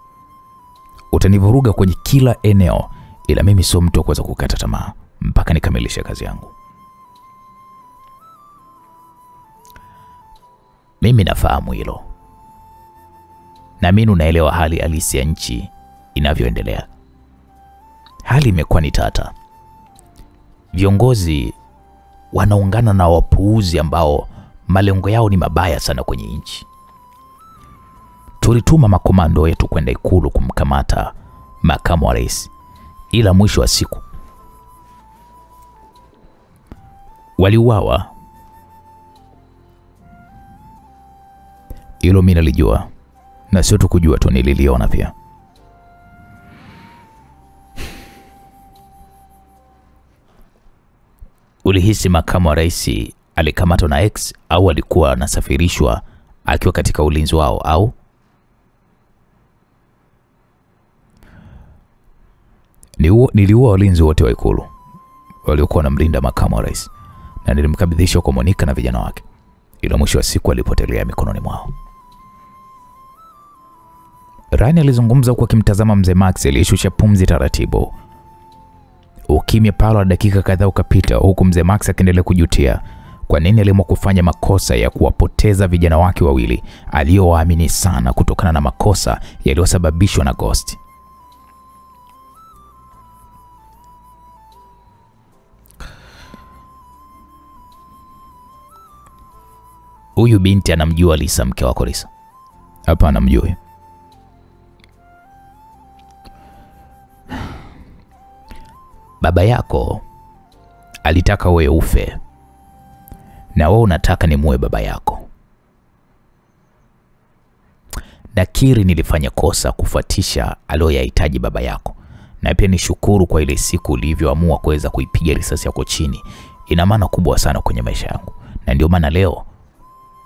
Utanivuruga kwenye kila eneo, ila mimi sio mtu wa kuweza kukata tamaa mpaka nikamilishe kazi yangu. Mimi nafahamu hilo. Naamini unaelewa hali halisi ya nchi inavyoendelea. Hali imekuwa ni tata. Viongozi wanaungana na wapuuzi ambao malengo yao ni mabaya sana kwenye nchi. Tulituma makomando wetu kwenda Ikulu kumkamata makamu wa rais, ila mwisho wa siku waliuawa. Hilo mimi nalijua, na sio tu kujua tu, nililiona pia. Ulihisi makamu wa rais alikamatwa na X au alikuwa anasafirishwa akiwa katika ulinzi wao au? Niliua walinzi wote wa Ikulu waliokuwa wanamlinda makamu wa rais, na nilimkabidhisha kwa Monica na vijana wake, ila mwisho wa siku alipotelea mikononi mwao. Ryan alizungumza huku akimtazama mzee Max aliyeshusha pumzi taratibu. Ukimya pale wa dakika kadhaa ukapita, huku mzee Max akiendelea kujutia kwa nini aliamua kufanya makosa ya kuwapoteza vijana wake wawili aliowaamini sana kutokana na makosa yaliyosababishwa na Ghost. Huyu binti anamjua Lisa, mke wako Lisa? Hapana, mjui. Baba yako alitaka wewe ufe, na wewe unataka nimue baba yako. Nakiri nilifanya kosa kufuatisha aliyoyahitaji baba yako, na pia nishukuru kwa ile siku ulivyoamua kuweza kuipiga risasi yako chini. Ina maana kubwa sana kwenye maisha yangu, na ndio maana leo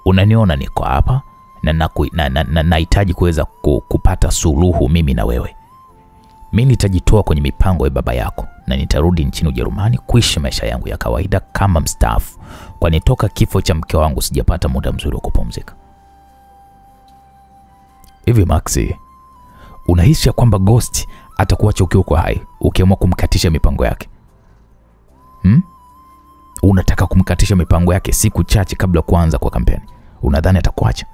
unaniona niko hapa na nahitaji kuweza kupata suluhu mimi na wewe. Mimi nitajitoa kwenye mipango ya baba yako na nitarudi nchini Ujerumani kuishi maisha yangu ya kawaida kama mstaafu, kwani toka kifo cha mke wangu sijapata muda mzuri wa kupumzika. Hivi Maxi, unahisi kwamba Ghost atakuacha ukiwa kwa hai ukiamua kumkatisha mipango yake? Unataka kumkatisha mipango yake siku chache kabla kuanza kwa kampeni? Unadhani atakuacha?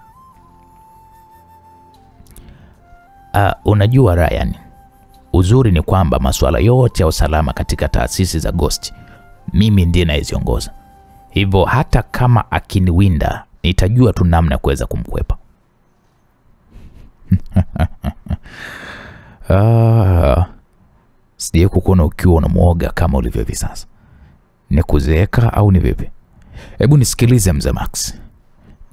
Unajua Ryan, uzuri ni kwamba masuala yote ya usalama katika taasisi za Ghost mimi ndiye naeziongoza. Hivyo hata kama akiniwinda nitajua tu namna ya kuweza kumkwepa. Sije kukuona ukiwa unamuoga kama ulivyo hivi sasa. Ni kuzeeka au ni vipi? Hebu nisikilize mzee Max.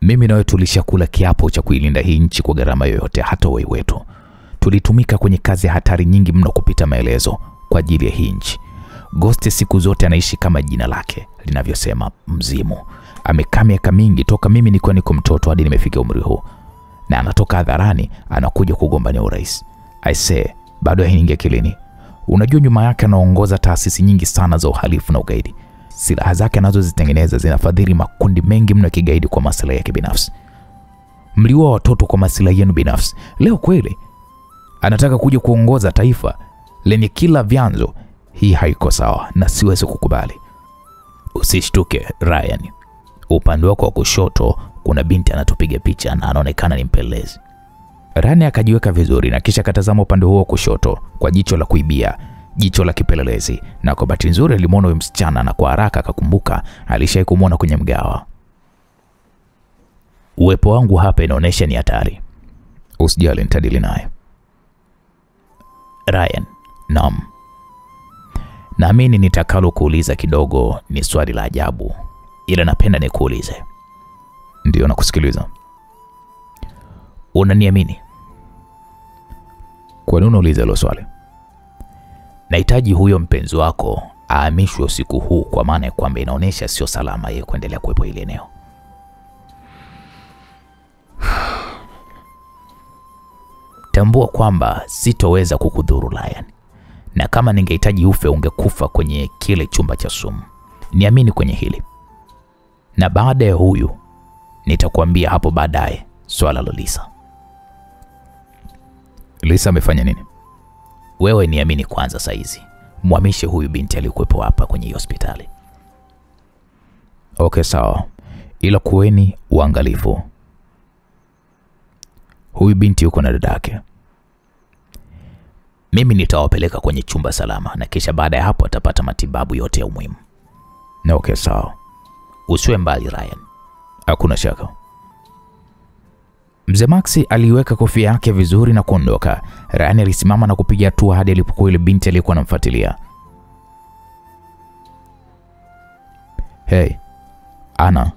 Mimi na wewe tulishakula kiapo cha kuilinda hii nchi kwa gharama yoyote, hata wewe wetu. Tulitumika kwenye kazi hatari nyingi mno kupita maelezo kwa ajili ya hii nchi. Ghost siku zote anaishi kama jina lake linavyosema, mzimu. Amekaa miaka mingi toka mimi niko mtoto hadi nimefikia umri huu. Na anatoka hadharani anakuja kugombania urais. I say, bado haingia akilini. Unajua nyuma yake anaongoza taasisi nyingi sana za uhalifu na ugaidi. Silaha zake anazozitengeneza zinafadhili makundi mengi mno ya kigaidi kwa maslahi yake binafsi. Mliua watoto kwa maslahi yenu binafsi. Leo kweli anataka kuja kuongoza taifa lenye kila vyanzo. Hii haiko sawa na siwezi kukubali. Usishtuke Ryan. Upande wako wa kushoto kuna binti anatupiga picha na anaonekana ni mpelelezi. Ryan akajiweka vizuri na kisha katazama upande huo wa kushoto kwa jicho la kuibia, jicho la kipelelezi, na kwa bahati nzuri alimuona huyo msichana na kwa haraka akakumbuka alishawahi kumuona kwenye mgawa. Uwepo wangu hapa inaonesha ni hatari. Usijali, nitadili naye. Ryan, naam. Naamini nitakalo kuuliza kidogo ni swali la ajabu, ila napenda nikuulize. Ndio, nakusikiliza. Unaniamini? Kwa nini unauliza hilo swali? Nahitaji huyo mpenzi wako ahamishwe usiku huu, kwa maana kwamba inaonesha sio salama yeye kuendelea kuwepo ile eneo. Tambua kwamba sitoweza kukudhuru Ryan. Na kama ningehitaji ufe ungekufa kwenye kile chumba cha sumu. Niamini kwenye hili. Na baada ya huyu nitakwambia hapo baadaye swala la Lisa. Lisa amefanya nini? Wewe niamini kwanza saizi. Muhamishe huyu binti aliyekuwepo hapa kwenye hospitali. Okay, sawa. Ila kuweni uangalifu. Huyu binti yuko na dadake. Mimi nitawapeleka kwenye chumba salama na kisha baada ya hapo atapata matibabu yote ya umuhimu. Na okay, sawa. Usiwe mbali Ryan. Hakuna shaka. Mzee Maxi aliweka kofia yake vizuri na kuondoka. Ryan alisimama na kupiga hatua hadi alipokuwa ile binti aliyekuwa anamfuatilia. Hey, Ana.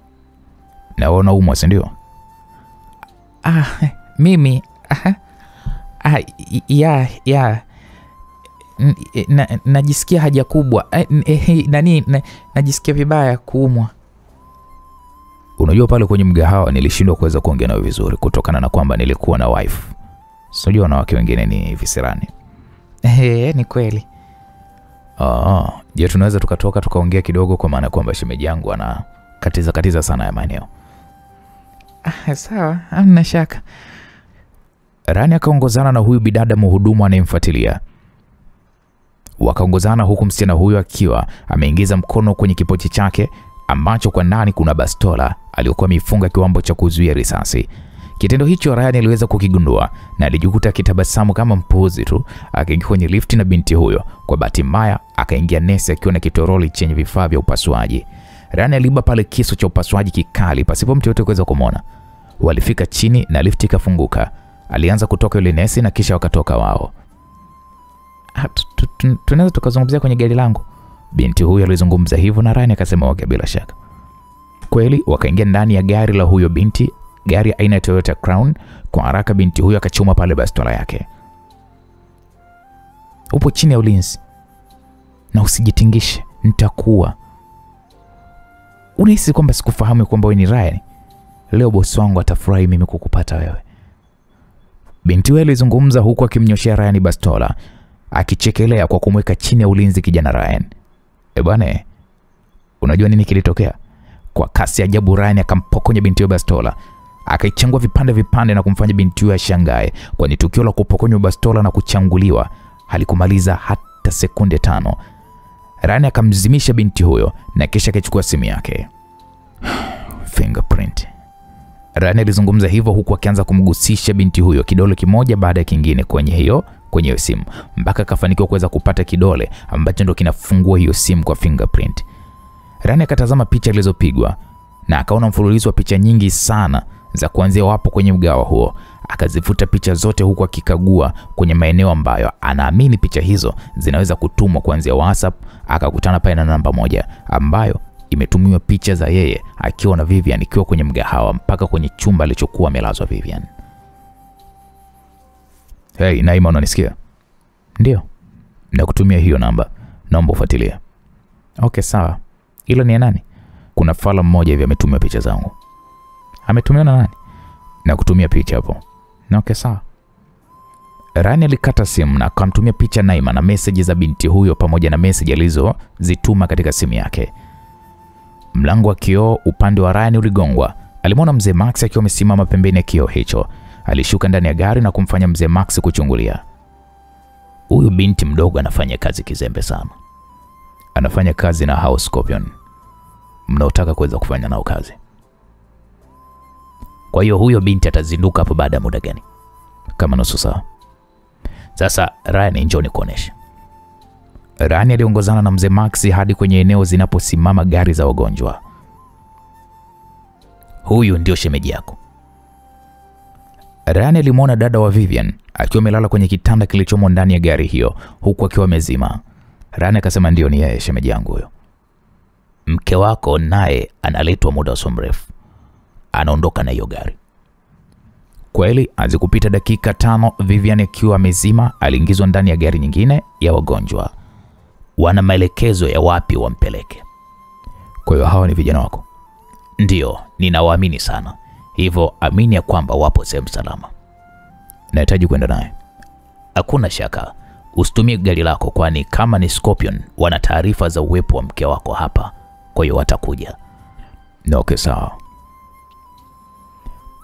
Naona umwa, si ndio? Mimi najisikia haja kubwa. Najisikia vibaya kuumwa. Unajua pale kwenye mgahawa nilishindwa kuweza kuongea nawe vizuri kutokana na kwamba nilikuwa na wife. Sio wanawake wengine ni visirani. Ni kweli. Je, tunaweza tukatoka tukaongea kidogo, kwa maana kwamba shemeji yangu ana katiza sana ya maeneo. Sawa, hamna shaka. Rani akaongozana na huyu bidada mhudumu anayemfuatilia. Wakaongozana huku msichana huyo akiwa ameingiza mkono kwenye kipochi chake ambacho kwa ndani kuna bastola aliyokuwa ameifunga kiwambo cha kuzuia risasi. Kitendo hicho Ryan aliweza kukigundua na alijikuta akitabasamu kama mpuuzi tu akiingia kwenye lifti na binti huyo. Kwa bahati mbaya akaingia nesi akiwa na kitoroli chenye vifaa vya upasuaji. Ryan aliba pale kisu cha upasuaji kikali pasipo mtu yote kuweza kumwona. Walifika chini na lifti ikafunguka. Alianza kutoka yule nesi na kisha wakatoka wao. Tunaweza tukazungumzia kwenye gari langu? Binti huyo alizungumza hivyo na Ryan akasema okay, bila shaka. Kweli wakaingia ndani ya gari la huyo binti, gari aina ya Toyota Crown. Kwa haraka binti huyo akachoma pale bastola yake. Upo chini ya ulinzi na usijitingishe, nitakuwa. Unahisi kwamba sikufahamu kwamba wewe ni Ryan? Leo bosi wangu atafurahi mimi kukupata wewe. Binti huyo alizungumza huku akimnyoshia Ryan bastola, akichekelea kwa kumweka chini ya ulinzi kijana Ryan. Bwana, unajua nini kilitokea? Kwa kasi ajabu Ryan akampokonya binti huyo bastola, akaichangua vipande na kumfanya binti huyo ashangae, kwani tukio la kupokonywa bastola na kuchanguliwa halikumaliza hata sekunde 5. Ryan akamzimisha binti huyo na kisha akachukua simu yake. Fingerprint. Ryan alizungumza hivyo huku akianza kumgusisha binti huyo kidole kimoja baada ya kingine kwenye hiyo simu mpaka akafanikiwa kuweza kupata kidole ambacho ndo kinafungua hiyo simu kwa fingerprint. Ryan akatazama picha zilizopigwa na akaona mfululizo wa picha nyingi sana za kuanzia wapo kwenye mgawa huo. Akazifuta picha zote huku akikagua kwenye maeneo ambayo anaamini picha hizo zinaweza kutumwa kuanzia WhatsApp. Akakutana pale na namba 1 ambayo imetumiwa picha za yeye akiwa na Vivian ikiwa kwenye mgahawa mpaka kwenye chumba alichokuwa amelazwa Vivian. Hey, Naima, unanisikia? Ndio. Nakutumia hiyo namba. Naomba ufuatilie. Okay, sawa. Hilo ni nani? Kuna fala mmoja hivi ametumia picha zangu. Ametumiwa na nani? Nakutumia picha hapo. Okay, sawa. Rani alikata simu na akamtumia picha Naima na message za binti huyo pamoja na message alizozituma katika simu yake. Mlango wa kioo upande wa Rani uligongwa. Alimwona mzee Max akiwa amesimama pembeni ya kioo hicho. Alishuka ndani ya gari na kumfanya mzee Max kuchungulia. Huyu binti mdogo anafanya kazi kizembe sana. Anafanya kazi na House Scorpion. Mnaotaka kuweza kufanya nao kazi. Kwa hiyo huyo binti atazinduka hapo baada ya muda gani? Kama nusu saa. Sasa Ryan, njoo nikuoneshe. Ryan aliongozana na mzee Max hadi kwenye eneo zinaposimama gari za wagonjwa. Huyu ndio shemeji yako. Ryan alimwona dada wa Vivian akiwa amelala kwenye kitanda kilichomo ndani ya gari hiyo huku akiwa amezima. Ryan akasema ndio, ni yeye shemeji yangu huyo. Mke wako naye analetwa muda usio mrefu. Anaondoka na hiyo gari. Kweli azikupita dakika 5 Vivian akiwa amezima aliingizwa ndani ya gari nyingine ya wagonjwa. Wana maelekezo ya wapi wampeleke. Kwa hiyo hawa ni vijana wako? Ndio, ninawaamini sana. Hivyo amini ya kwamba wapo sehemu salama. Nahitaji kwenda naye. Hakuna shaka. Usitumie gari lako kwani kama ni Scorpion wana taarifa za uwepo wa mke wako hapa. Kwa hiyo watakuja. Okay, sawa.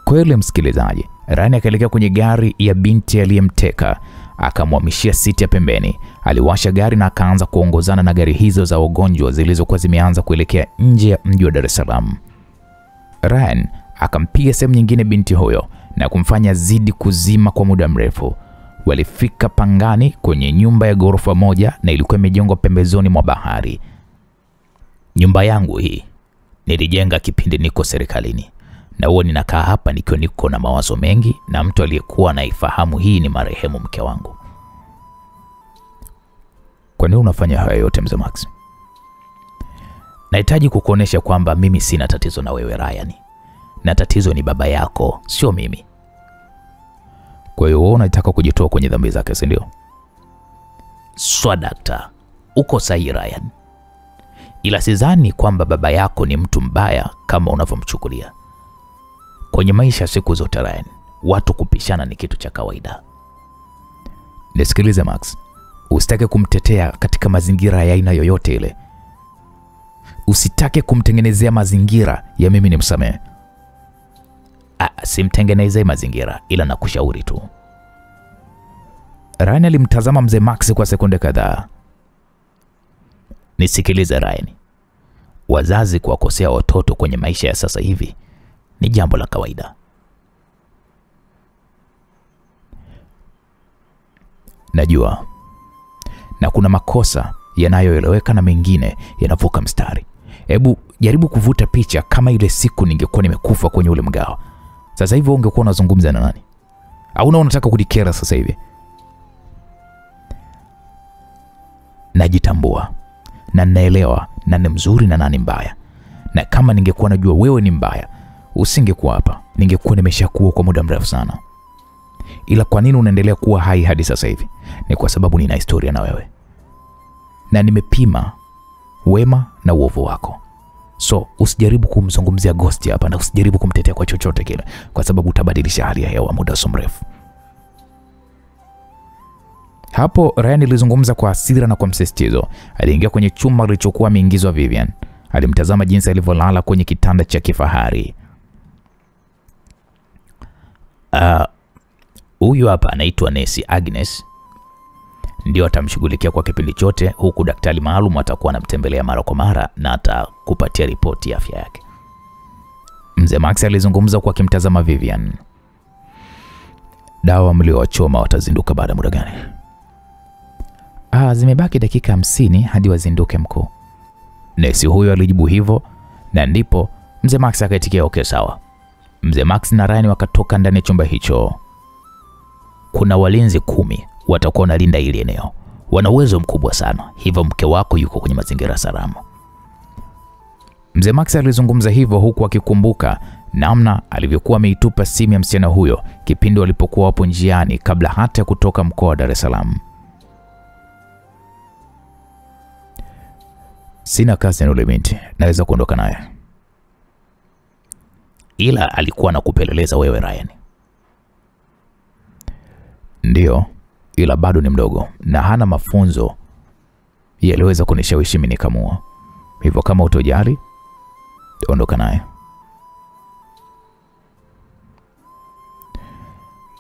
Kweli msikilizaji, Rani akaelekea kwenye gari ya binti aliyemteka, akamhamishia siti ya pembeni. Aliwasha gari na akaanza kuongozana na gari hizo za wagonjwa zilizokuwa zimeanza kuelekea nje ya mji wa Dar es Salaam. Ryan akampiga sehemu nyingine binti huyo na kumfanya zidi kuzima kwa muda mrefu. Walifika Pangani kwenye nyumba ya ghorofa 1 na ilikuwa imejengwa pembezoni mwa bahari. Nyumba yangu hii nilijenga kipindi niko serikalini. Na huo ninakaa hapa nikiwa niko na mawazo mengi na mtu aliyekuwa anaifahamu hii ni marehemu mke wangu. Kwa nini unafanya haya yote mzee Max? Nahitaji kukuonesha kwamba mimi sina tatizo na wewe Ryan. Na tatizo ni baba yako, sio mimi. Kwa hiyo wewe unataka kujitoa kwenye dhambi zake, si ndio? Swadakta, uko sahihi Ryan. Ila sidhani kwamba baba yako ni mtu mbaya kama unavyomchukulia. Kwenye maisha siku zote Ryan, watu kupishana ni kitu cha kawaida. Nisikilize Max, usitake kumtetea katika mazingira ya aina yoyote ile. Usitake kumtengenezea mazingira ya mimi nimsamehe. Simtengenezee mazingira, ila nakushauri tu. Ryan alimtazama mzee Max kwa sekunde kadhaa. Nisikilize Ryan. Wazazi kuwakosea watoto kwenye maisha ya sasa hivi ni jambo la kawaida. Najua. Na kuna makosa yanayoeleweka na mengine yanavuka mstari. Hebu jaribu kuvuta picha kama ile siku ningekuwa nimekufa kwenye ule mgao. Sasa hivi ungekuwa unazungumza na nani? Au unataka kudikera sasa hivi? Najitambua na ninaelewa nani mzuri na nani mbaya. Na kama ningekuwa najua wewe ni mbaya, usingekuwa hapa. Ningekuwa nimeshakuwa kwa muda mrefu sana. Ila kwa nini unaendelea kuwa hai hadi sasa hivi? Ni kwa sababu nina historia na wewe. Na nimepima wema na uovu wako. So usijaribu kumzungumzia Ghost hapa na usijaribu kumtetea kwa chochote kile, kwa sababu utabadilisha hali ya hewa muda so mrefu. Hapo Ryan alizungumza kwa hasira na kwa msisitizo. Aliingia kwenye chumba kilichokuwa ameingizwa Vivian. Alimtazama jinsi alivyolala kwenye kitanda cha kifahari. Huyu hapa anaitwa Nesi Agnes. Ndio atamshughulikia kwa kipindi chote, huku daktari maalum atakuwa anamtembelea mara kwa mara na atakupatia ripoti ya afya yake. Mzee Max alizungumza kwa kimtazama Vivian. Dawa mliochoma watazinduka baada muda gani? Zimebaki dakika 50 hadi wazinduke mkuu. Nesi huyo alijibu hivyo, na ndipo Mzee Max akaitikia okay sawa. Mzee Max na Ryan wakatoka ndani ya chumba hicho. Kuna walinzi 10 watakuwa wanalinda ile eneo. Wana uwezo mkubwa sana, hivyo mke wako yuko kwenye mazingira salama. Mzee Max alizungumza hivyo huku akikumbuka namna alivyokuwa ameitupa simu ya msichana huyo kipindi walipokuwa hapo njiani kabla hata ya kutoka mkoa wa Dar es Salaam. Sina kazi na yule binti, naweza kuondoka naye. Ila alikuwa anakupeleleza wewe Ryan. Ndio, ila bado ni mdogo na hana mafunzo yaliweza kunishawishi mimi nikamua. Hivyo kama utojali, ondoka naye.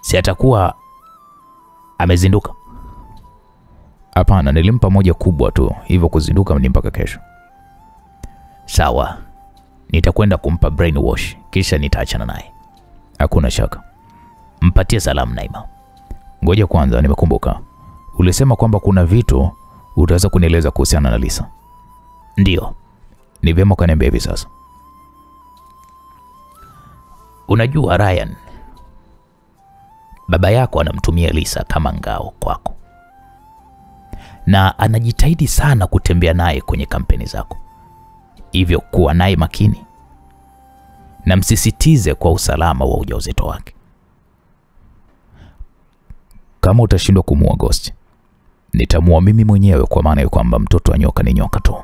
Si atakuwa amezinduka? Hapana, nilimpa moja kubwa tu, hivyo kuzinduka ni mpaka kesho. Sawa. Nitakwenda kumpa brainwash kisha nitaachana naye. Hakuna shaka. Mpatie salamu Naima. Ngoja kwanza, nimekumbuka. Ulisema kwamba kuna vitu utaweza kunieleza kuhusiana na Lisa. Ndio. Ni vyema kaniambia hivi sasa. Unajua Ryan, baba yako anamtumia Lisa kama ngao kwako. Na anajitahidi sana kutembea naye kwenye kampeni zako. Hivyo kuwa naye makini. Na msisitize kwa usalama wa ujauzito wake. Kama utashindwa kumua Ghost, nitamua mimi mwenyewe, kwa maana ya kwamba mtoto wa nyoka ni nyoka tu.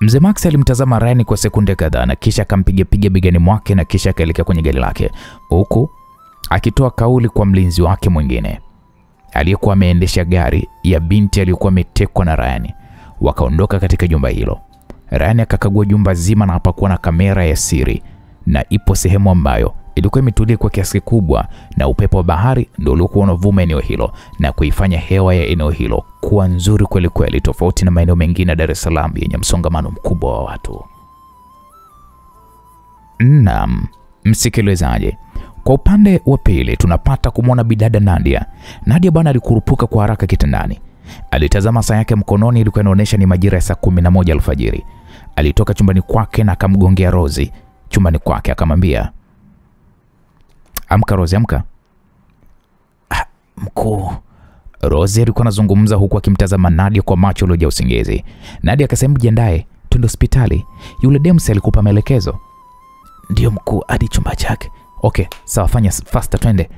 Mzee Max alimtazama Ryan kwa sekunde kadhaa na kisha akampiga begani mwake na kisha akaelekea kwenye gari lake, huku akitoa kauli kwa mlinzi wake mwingine aliyekuwa ameendesha gari ya binti aliyokuwa ametekwa na Ryan. Wakaondoka katika jumba hilo. Ryan akakagua jumba zima na hapakuwa na kamera ya siri, na ipo sehemu ambayo ilikuwa imetulia kwa kiasi kikubwa, na upepo wa bahari ndio uliokuwa unavuma eneo hilo na kuifanya hewa ya eneo hilo kuwa nzuri kweli kweli, tofauti na maeneo mengine ya Dar es Salaam yenye msongamano mkubwa wa watu. Naam, msikilizaji, kwa upande wa pili tunapata kumwona bidada Nadia. Nadia bwana alikurupuka kwa haraka kitandani. Alitazama saa yake mkononi, ilikuwa inaonyesha ni majira ya saa 11 alfajiri. Alitoka chumbani kwake na akamgongea Rozi chumbani kwake, akamwambia, "Amka Rozi, amka." Mkuu. Rozi alikuwa anazungumza huku akimtazama Nadia kwa macho yaliyojaa usingizi. Nadia akasema, "Jiandae, twende hospitali. Yule Dems alikupa maelekezo?" "Ndio mkuu, hadi chumba chake." "Okay, sawa, fanya faster, twende."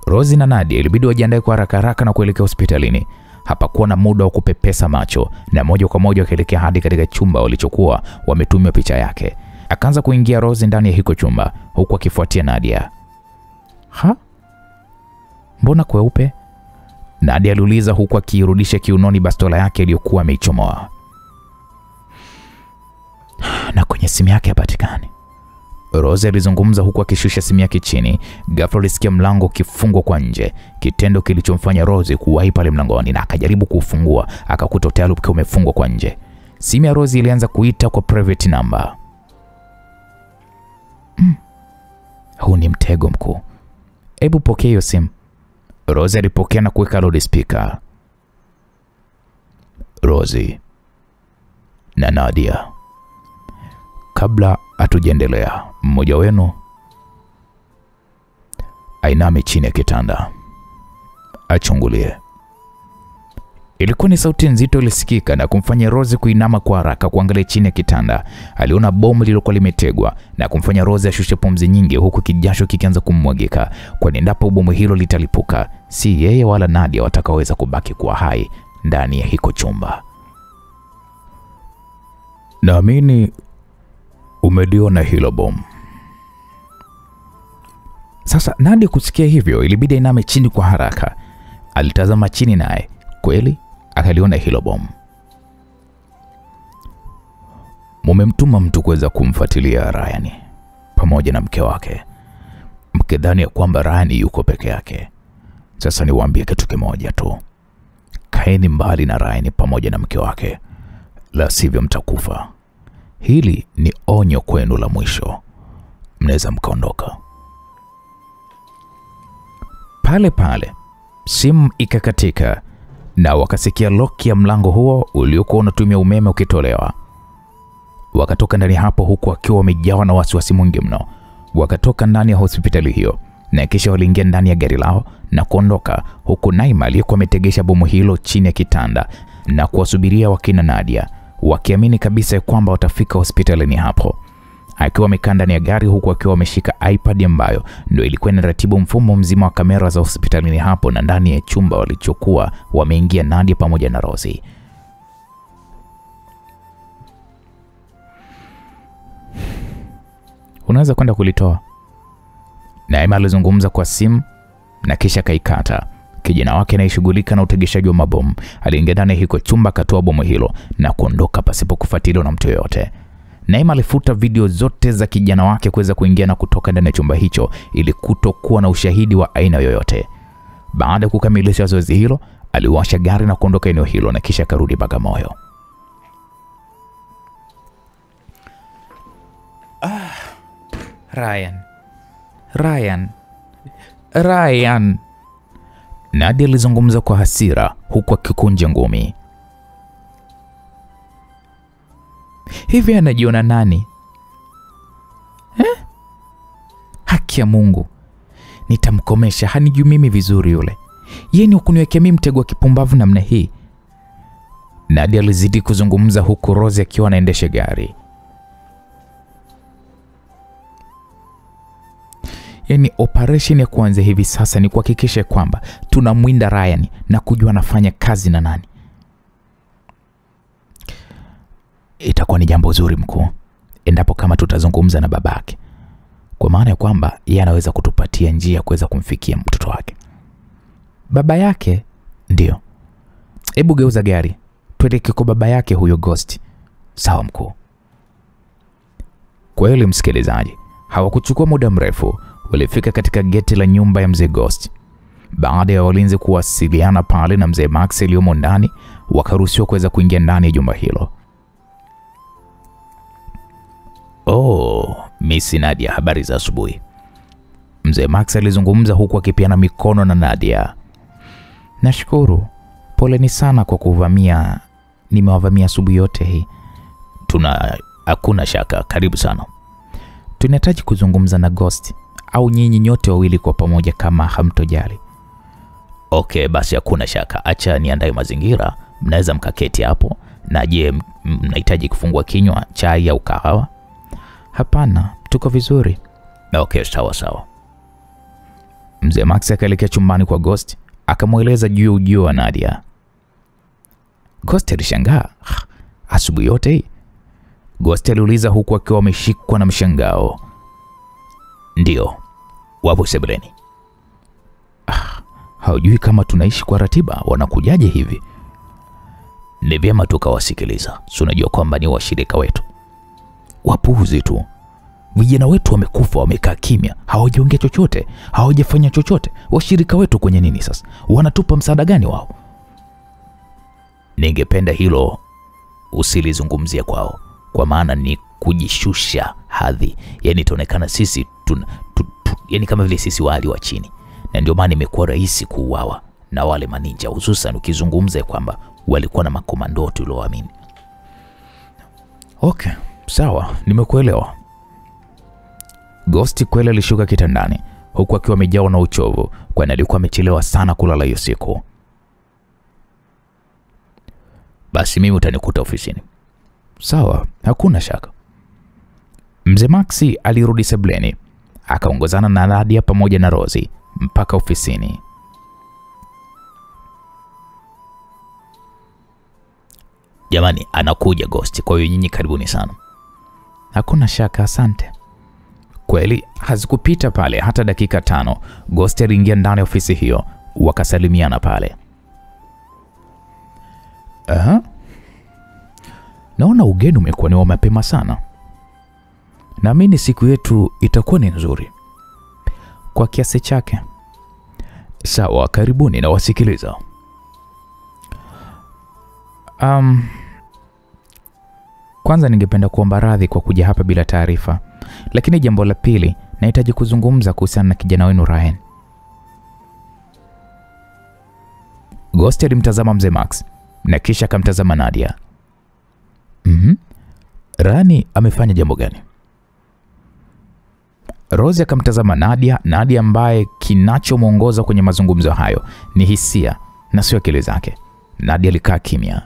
Rozi na Nadia ilibidi wajiandae kwa haraka na kuelekea hospitalini. Hapakuwa na muda wa kupepesa macho, na moja kwa moja wakaelekea hadi katika chumba walichokuwa wametumia picha yake. Akaanza kuingia Rozi ndani ya hiko chumba huku akifuatia Nadia. "Mbona kweupe?" Nadia aliuliza huku akirudisha kiunoni bastola yake iliyokuwa ameichomoa. "Na kwenye simu yake hapatikani." Rose alizungumza huku akishusha simu yake chini. Ghafla alisikia mlango ukifungwa kwa nje, kitendo kilichomfanya Rose kuwahi pale mlangoni na akajaribu kufungua, akakuta tayari ukiwa umefungwa kwa nje. Simu ya Rose ilianza kuita kwa private number. Huu ni mtego mkuu. Hebu pokea hiyo simu. Rose alipokea na kuweka loudspeaker. Rose na Nadia, kabla hatujaendelea, mmoja wenu ainame chini ya kitanda achungulie. Ilikuwa ni sauti nzito ilisikika na kumfanya Rose kuinama kwa haraka kuangalia chini ya kitanda. Aliona bomu lililokuwa limetegwa na kumfanya Rose ashushe pumzi nyingi, huku kijasho kikianza kummwagika, kwani endapo bomu hilo litalipuka, si yeye wala Nadia watakaweza kubaki kuwa hai ndani ya hiko chumba. Naamini umeliona hilo bomu. Sasa Nadia kusikia hivyo ilibidi iname chini kwa haraka. Alitazama chini naye kweli akaliona hilo bomu. Mumemtuma mtu kuweza kumfuatilia Ryan pamoja na mke wake, mkidhani ya kwamba Ryan yuko peke yake. Sasa niwaambie kitu kimoja tu, kaeni mbali na Ryan pamoja na mke wake, la sivyo mtakufa. Hili ni onyo kwenu la mwisho, mnaweza mkaondoka. Pale pale simu ikakatika na wakasikia lock ya mlango huo uliokuwa unatumia umeme ukitolewa. Wakatoka ndani hapo huku akiwa wamejawa na wasiwasi mwingi mno. Wakatoka ndani ya hospitali hiyo na kisha waliingia ndani ya gari lao na kuondoka, huku Naima aliyekuwa ametegesha bomu hilo chini ya kitanda na kuwasubiria wakina Nadia, wakiamini kabisa kwamba watafika hospitalini hapo. Akiwa amekaa ndani ya gari huku akiwa ameshika iPad ambayo ndio ilikuwa inaratibu mfumo mzima wa kamera za hospitalini hapo na ndani ya chumba walichokuwa wameingia Nadia pamoja na Rosie. Unaweza kwenda kulitoa? Naima alizungumza kwa simu na kisha kaikata. Kijana wake anayeshughulika na utegeshaji wa mabomu aliingia ndani hiko chumba, akatoa bomu hilo na kuondoka pasipo kufuatiliwa na mtu yoyote. Naima alifuta video zote za kijana wake kuweza kuingia na kutoka ndani ya chumba hicho ili kutokuwa na ushahidi wa aina yoyote. Baada ya kukamilisha zoezi hilo, aliwasha gari na kuondoka eneo hilo na kisha karudi Bagamoyo. Ryan. Nadia alizungumza kwa hasira huku akikunja ngumi. Hivi anajiona nani? Haki ya Mungu, nitamkomesha. Hanijui mimi vizuri yule. Yeye ni kuniwekea mimi mtego wa kipumbavu namna hii. Nadia alizidi kuzungumza huku Rose akiwa anaendesha gari. Yaani operation ya kwanza hivi sasa ni kuhakikisha kwamba tunamwinda Ryan na kujua anafanya kazi na nani. Itakuwa ni jambo zuri mkuu endapo kama tutazungumza na babake, kwa maana ya kwamba yeye anaweza kutupatia njia kuweza kumfikia mtoto wake. Baba yake? Ndio. Hebu geuza gari tuelekee kwa baba yake huyo Ghost. Sawa mkuu. Kweli msikilizaji, hawakuchukua muda mrefu walifika katika geti la nyumba ya mzee Ghost. Baada ya walinzi kuwasiliana pale na mzee Max aliyomo ndani, wakaruhusiwa kuweza kuingia ndani ya jumba hilo. Miss Nadia, habari za asubuhi. Mzee Max alizungumza huku akipiana mikono na Nadia. Nashukuru. Poleni sana kwa kuvamia. Nimewavamia asubuhi yote hii. Hakuna shaka, karibu sana. Tunahitaji kuzungumza na Ghost au nyinyi nyote wawili kwa pamoja kama hamtojali. Okay, basi hakuna shaka. Acha niandae mazingira, mnaweza mkaketi hapo. Na je, mnahitaji kufungua kinywa, chai au kahawa? Hapana, tuko vizuri. Okay, sawa. Mzee Max akaelekea chumbani kwa Ghost, akamweleza juu wa Nadia. Ghost alishangaa. Asubuhi yote hii? Ghost aliuliza huku akiwa ameshikwa na mshangao. Ndio, wapo sebuleni. Haujui kama tunaishi kwa ratiba, wanakujaje hivi? Ni vyema tukawasikiliza, si unajua kwamba ni washirika wetu. Wapuuzi tu. Vijana wetu wamekufa, wamekaa kimya, hawajaongea chochote, hawajafanya chochote. Washirika wetu kwenye nini sasa? Wanatupa msaada gani wao? Ningependa hilo usilizungumzia kwao, kwa maana ni kujishusha hadhi. Yani tuonekana sisi yani kama vile sisi wali wa chini, na ndio maana imekuwa rahisi kuuawa na wale maninja, hususan ukizungumza kwamba walikuwa na makomando tulioamini. Okay, sawa, nimekuelewa. Ghost kweli alishuka kitandani huku akiwa amejawa na uchovu, kwani alikuwa amechelewa sana kulala hiyo siku. Basi mimi utanikuta ofisini. Sawa, hakuna shaka. Mzee Maxi alirudi sebleni, akaongozana na Nadia pamoja na Rozi mpaka ofisini. Jamani, anakuja Ghost, kwa hiyo nyinyi karibuni sana. Hakuna shaka, asante. Kweli hazikupita pale hata dakika 5, Ghost aliingia ndani ya ofisi hiyo, wakasalimiana pale. Naona ugeni umekuwa ni wa mapema sana. Naamini siku yetu itakuwa ni nzuri kwa kiasi chake. Sawa, karibuni na wasikiliza. Kwanza ningependa kuomba radhi kwa kuja hapa bila taarifa. Lakini jambo la pili, nahitaji kuzungumza kuhusiana na kijana wenu Ryan. Ghost alimtazama mzee Max na kisha akamtazama Nadia. Rani amefanya jambo gani? Rose akamtazama Nadia ambaye kinachomuongoza kwenye mazungumzo hayo ni hisia na sio akili zake. Nadia alikaa kimya.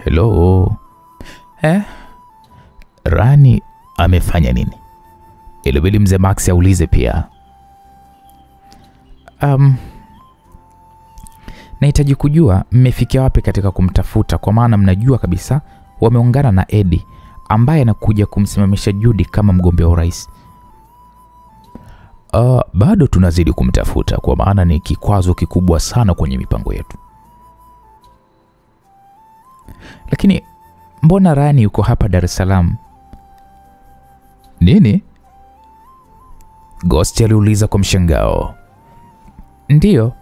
Hello. Rani amefanya nini? Ilibidi mzee Max aulize pia. Nahitaji kujua mmefikia wapi katika kumtafuta, kwa maana mnajua kabisa wameungana na Eddie ambaye anakuja kumsimamisha Judy kama mgombea wa urais. Bado tunazidi kumtafuta, kwa maana ni kikwazo kikubwa sana kwenye mipango yetu. Lakini mbona Rani yuko hapa Dar es Salaam? Nini? Ghost aliuliza kwa mshangao. Ndiyo,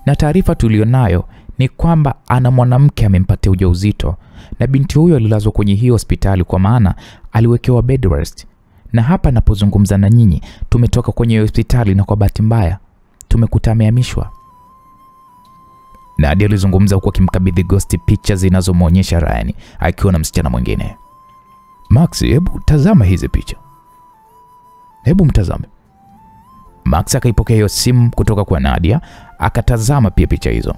na taarifa tulionayo ni kwamba ana mwanamke amempatia ujauzito, na binti huyo alilazwa kwenye hiyo hospitali kwa maana aliwekewa bed rest. Na hapa napozungumza na nyinyi tumetoka kwenye hospitali na kwa bahati mbaya tumekuta amehamishwa. Nadia alizungumza huku akimkabidhi Ghost picha zinazomuonyesha Ryan akiwa na msichana mwingine. Max, hebu tazama hizi picha. Hebu mtazame. Max akaipokea hiyo simu kutoka kwa Nadia, akatazama pia picha hizo.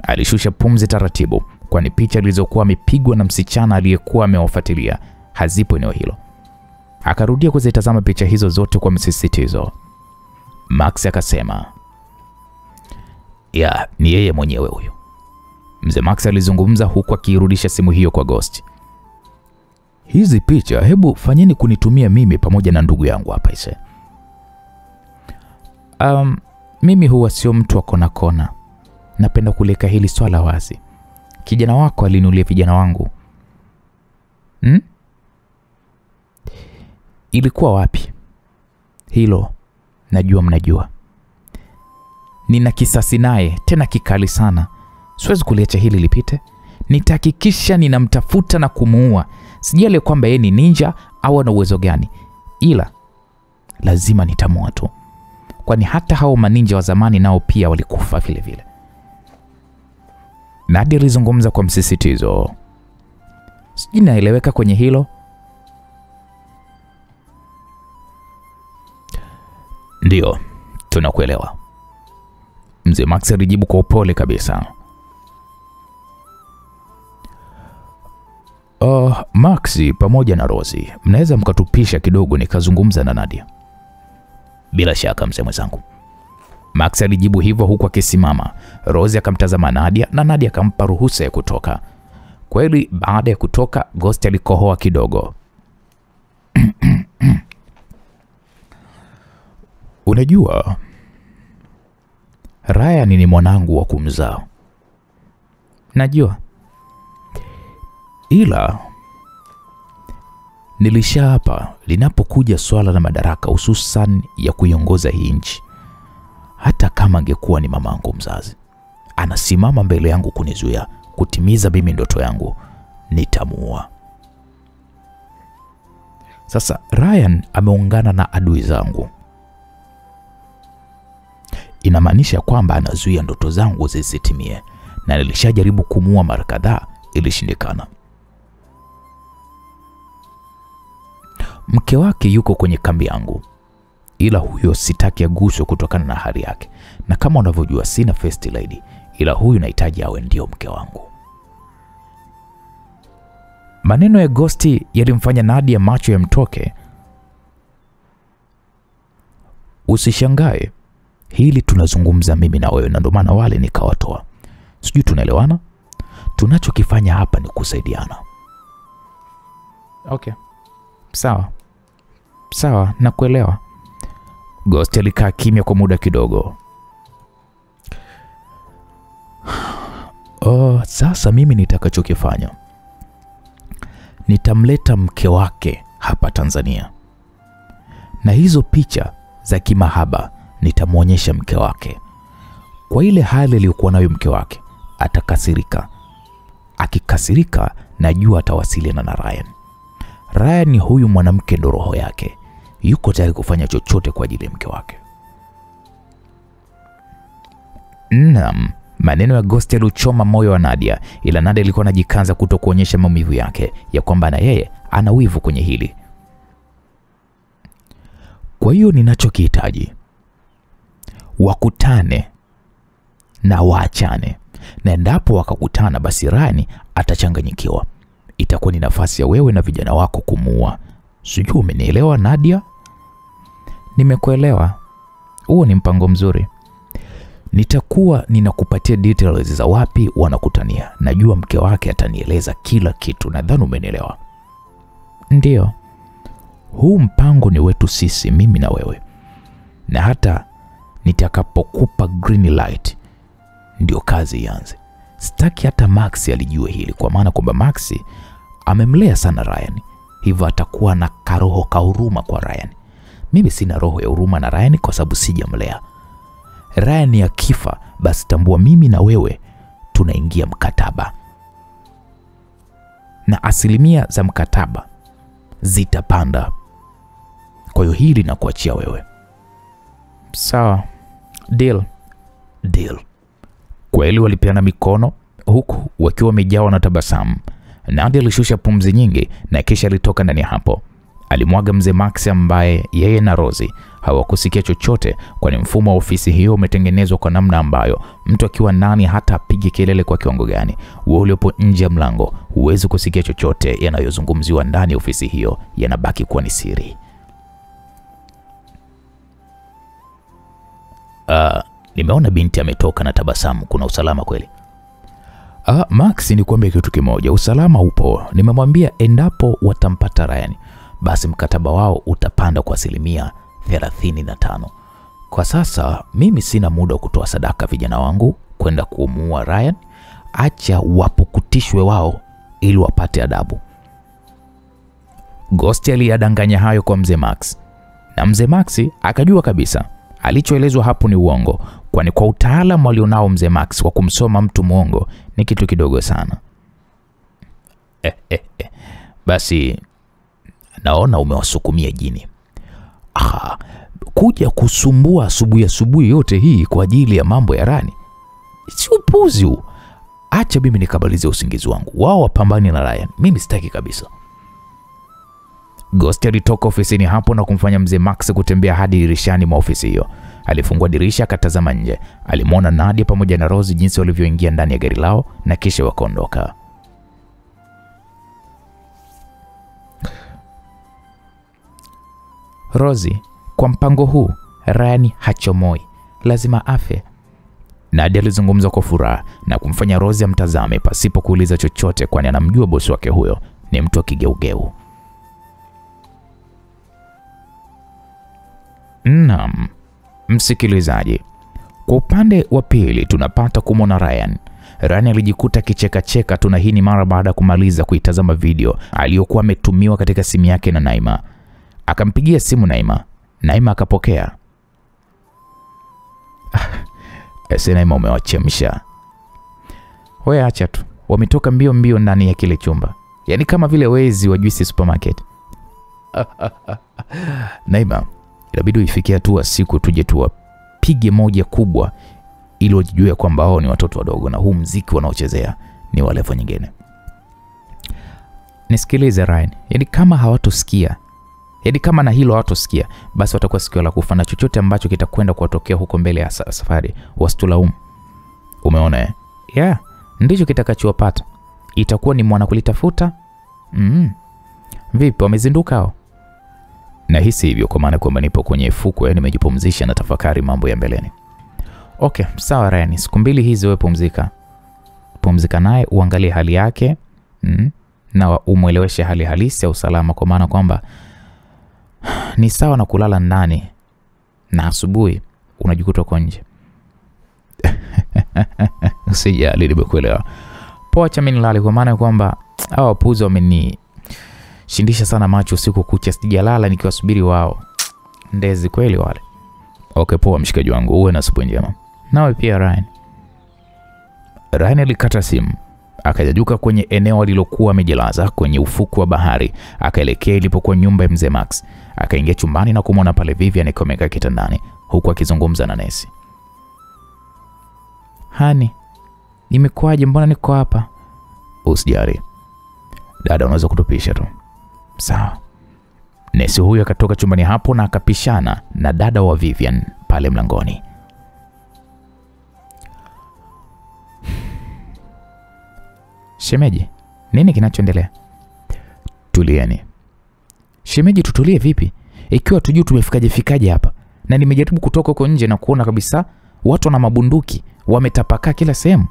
Alishusha pumzi taratibu, kwani picha zilizokuwa amepigwa na msichana aliyekuwa amewafuatilia hazipo eneo hilo. Akarudia kuzitazama picha hizo zote kwa msisitizo. Max akasema, "Ya, ni yeye mwenyewe huyo." Mzee Max alizungumza huku akirudisha simu hiyo kwa Ghost. Hizi picha hebu fanyeni kunitumia mimi pamoja na ndugu yangu hapa ise. Mimi huwa sio mtu wa kona kona. Napenda kuleka hili swala wazi. Kijana wako alinulia vijana wangu. Ilikuwa wapi? Hilo najua mnajua. Nina kisasi naye, tena kikali sana. Siwezi kuliacha hili lipite. Nitahakikisha ninamtafuta na kumuua. Sijali kwamba yeye ni ninja au ana uwezo gani, ila lazima nitamua tu. Kwani hata hao maninja wa zamani nao pia walikufa vile vile. Nadia alizungumza kwa msisitizo. Sijui naeleweka kwenye hilo? Ndio, tunakuelewa. Mzee Max alijibu kwa upole kabisa. Maxi pamoja na Rozi, mnaweza mkatupisha kidogo nikazungumza na Nadia? Bila shaka mzee mwenzangu. Max alijibu hivyo huku akisimama. Rozi akamtazama Nadia na Nadia akampa ruhusa ya kutoka. Kweli baada ya kutoka, Ghost alikohoa kidogo. Unajua, Ryan ni mwanangu wa kumzaa. Najua. Ila Nilishaapa linapokuja swala la madaraka, hususan ya kuiongoza hii nchi, hata kama angekuwa ni mamangu mzazi anasimama mbele yangu kunizuia kutimiza mimi ndoto yangu, nitamuua. Sasa Ryan ameungana na adui zangu. Inamaanisha kwamba anazuia ndoto zangu zisitimie, na nilishajaribu kumuua mara kadhaa, ilishindikana. Mke wake yuko kwenye kambi yangu, ila huyo sitaki aguswe kutokana na hali yake, na kama unavyojua sina first lady, ila huyu nahitaji awe ndio mke wangu. Maneno ya Ghosti yalimfanya Nadia macho yamtoke. Usishangae, hili tunazungumza mimi na wewe, na ndio maana wale nikawatoa. Sijui tunaelewana? Tunachokifanya hapa ni kusaidiana. Okay. Sawa, nakuelewa. Ghost alikaa kimya kwa muda kidogo. Sasa mimi nitakachokifanya, nitamleta mke wake hapa Tanzania, na hizo picha za kimahaba nitamwonyesha mke wake. Kwa ile hali aliyokuwa nayo mke wake, atakasirika. Akikasirika, najua atawasiliana na Ryan. Ryan ni huyu mwanamke, ndo roho yake, yuko tayari kufanya chochote kwa ajili ya mke wake. Maneno ya Ghost yalichoma moyo wa Nadia, ila Nadia alikuwa anajikaza kutokuonyesha maumivu yake ya kwamba na yeye ana wivu kwenye hili. Kwa hiyo ninachokihitaji, wakutane na waachane, na endapo wakakutana basi Ryan atachanganyikiwa. Itakuwa ni nafasi ya wewe na vijana wako kumuua. Sijui umenielewa Nadia? Nimekuelewa. Huo ni mpango mzuri. Nitakuwa ninakupatia details za wapi wanakutania. Najua mke wake atanieleza kila kitu, nadhani umenielewa. Ndio. Huu mpango ni wetu sisi, mimi na wewe. Na hata nitakapokupa green light ndio kazi ianze. Sitaki hata Max alijue hili, kwa maana kwamba Max amemlea sana Ryan, hivyo atakuwa na karoho ka huruma kwa Ryan. Mimi sina roho ya huruma na Ryan kwa sababu sijamlea. Ryan akifa, basi tambua mimi na wewe tunaingia mkataba, na asilimia za mkataba zitapanda. Kwa hiyo hili nakuachia wewe. Sawa. Deal. Kweli walipeana mikono huku wakiwa wamejawa na tabasamu. Nadia alishusha pumzi nyingi na kisha alitoka ndani hapo. Alimwaga mzee Max ambaye yeye na Rosie hawakusikia chochote, kwani mfumo wa ofisi hiyo umetengenezwa kwa namna ambayo mtu akiwa ndani hata apige kelele kwa kiwango gani, wewe uliopo nje ya mlango huwezi kusikia chochote yanayozungumziwa ndani ya ofisi hiyo, yanabaki kuwa ni siri. Nimeona binti ametoka na tabasamu, kuna usalama kweli? Max, nikwambie kitu kimoja, usalama upo. Nimemwambia endapo watampata Ryan, basi mkataba wao utapanda kwa 35%. Kwa sasa mimi sina muda wa kutoa sadaka vijana wangu kwenda kumuua Ryan. Acha wapukutishwe wao ili wapate adabu. Ghost aliyadanganya hayo kwa mzee Max, na mzee Max akajua kabisa alichoelezwa hapo ni uongo, kwani kwa utaalamu alionao mzee Max kwa kumsoma mtu muongo ni kitu kidogo sana. Basi naona umewasukumia jini. Kuja kusumbua asubuhi yote hii kwa ajili ya mambo ya Ryan, si upuzi huu. Acha mimi nikabalize usingizi wangu, wao wapambane na Ryan, mimi sitaki kabisa. Ghost alitoka ofisini hapo na kumfanya mzee Max kutembea hadi dirishani mwa ofisi hiyo. Alifungua dirisha akatazama nje. Alimwona Nadia pamoja na Rosie jinsi walivyoingia ndani ya gari lao na kisha wakaondoka. Rosie, kwa mpango huu Ryan hachomoi, lazima afe. Nadia alizungumza kwa furaha na kumfanya Rosie amtazame pasipo kuuliza chochote, kwani anamjua bosi wake huyo ni mtu wa kigeugeu. Naam, msikilizaji, kwa upande wa pili tunapata kumwona Ryan Ryan alijikuta kicheka tu, na hii ni mara baada ya kumaliza kuitazama video aliyokuwa ametumiwa katika simu yake na Naima. Akampigia simu Naima akapokea. Naima, umewachemsha. Wewe acha tu. Wametoka mbio ndani ya kile chumba. Yaani kama vile wezi wa juice supermarket. Naima, inabidi ifikie tu siku tuje tuwapige moja kubwa ili wajijue kwamba hao ni watoto wadogo na huu muziki wanaochezea ni wa level nyingine. Nisikilize Ryan, yaani kama hawatosikia, yaani kama na hilo hawatosikia, basi watakuwa sikio la kufa, na chochote ambacho kitakwenda kuwatokea huko mbele ya safari wasitulaumu. Umeona Yeah, ndicho kitakachowapata. Itakuwa ni mwana kulitafuta. Vipi, wamezinduka hao? Nahisi hivyo, kwa maana kwamba nipo kwenye fukwe, nimejipumzisha na tafakari mambo ya mbeleni. Okay, sawa Ryan, siku 2 hizi wewe pumzika naye, uangalie hali yake na umueleweshe hali halisi ya usalama, kwa maana kwamba ni sawa na kulala ndani na asubuhi unajikuta uko nje. Usijali, nimekuelewa. Poa, acha mimi nilale, kwa maana kwamba hao wapuzi wamenishindisha sana macho usiku kucha, sijalala nikiwasubiri wao. Ndezi kweli wale. Okay, poa mshikaji wangu, uwe na siku njema. Nawe pia Ryan. Ryan alikata simu, akajajuka kwenye eneo alilokuwa amejilaza kwenye ufuku wa bahari, akaelekea ilipokuwa nyumba ya mzee Max. Akaingia chumbani na kumwona pale Vivian amekaa kitandani huku akizungumza na Nesi. Hani, nimekuaje, mbona niko hapa? Usijali dada, unaweza kutupisha tu. Sawa. Nesi huyo akatoka chumbani hapo na akapishana na dada wa Vivian pale mlangoni. Shemeji, nini kinachoendelea? Tulieni. Shemeji, tutulie vipi ikiwa tujui tumefikaje hapa? Na nimejaribu kutoka huko nje na kuona kabisa watu na mabunduki wametapakaa kila sehemu.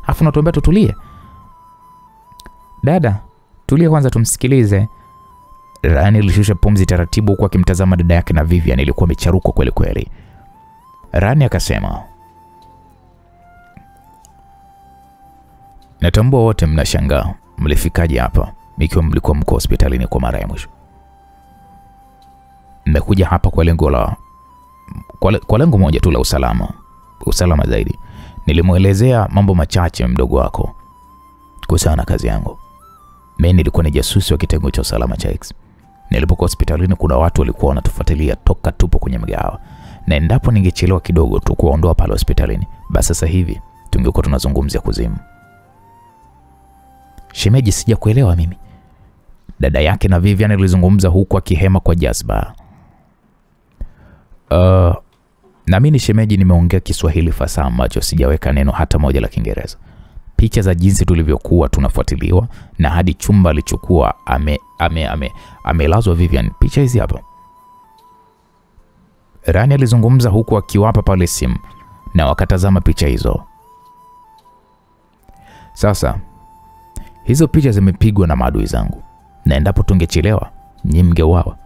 Afu natuambia tutulie. Dada, tulia kwanza tumsikilize. Ryan alishusha pumzi taratibu huku akimtazama dada yake na Vivian ilikuwa imecharuka kweli kweli. Ryan akasema, natambua wote mnashangaa mlifikaje hapa ikiwa mlikuwa mko hospitalini kwa mara ya mwisho. Mmekuja hapa kwa lengo moja tu la usalama zaidi. Nilimuelezea mambo machache mdogo wako kuhusiana na kazi yangu. Mimi nilikuwa ni jasusi wa kitengo cha usalama cha X. Nilipokuwa hospitalini kuna watu walikuwa wanatufuatilia toka tupo kwenye mgahawa, na endapo ningechelewa kidogo tu kuondoa pale hospitalini, basi sasa hivi tungekuwa tunazungumzia kuzimu. Shemeji, sijakuelewa mimi. Dada yake na Vivian alizungumza huku akihema kwa jazba. Na mimi shemeji, nimeongea Kiswahili fasaha ambacho sijaweka neno hata moja la Kiingereza. Picha za jinsi tulivyokuwa tunafuatiliwa na hadi chumba alichokuwa amelazwa Vivian, picha hizi hapa. Rani alizungumza huku akiwapa pale simu na wakatazama picha hizo. Sasa hizo picha zimepigwa na maadui zangu, na endapo tungechelewa nyinyi mngeuawa.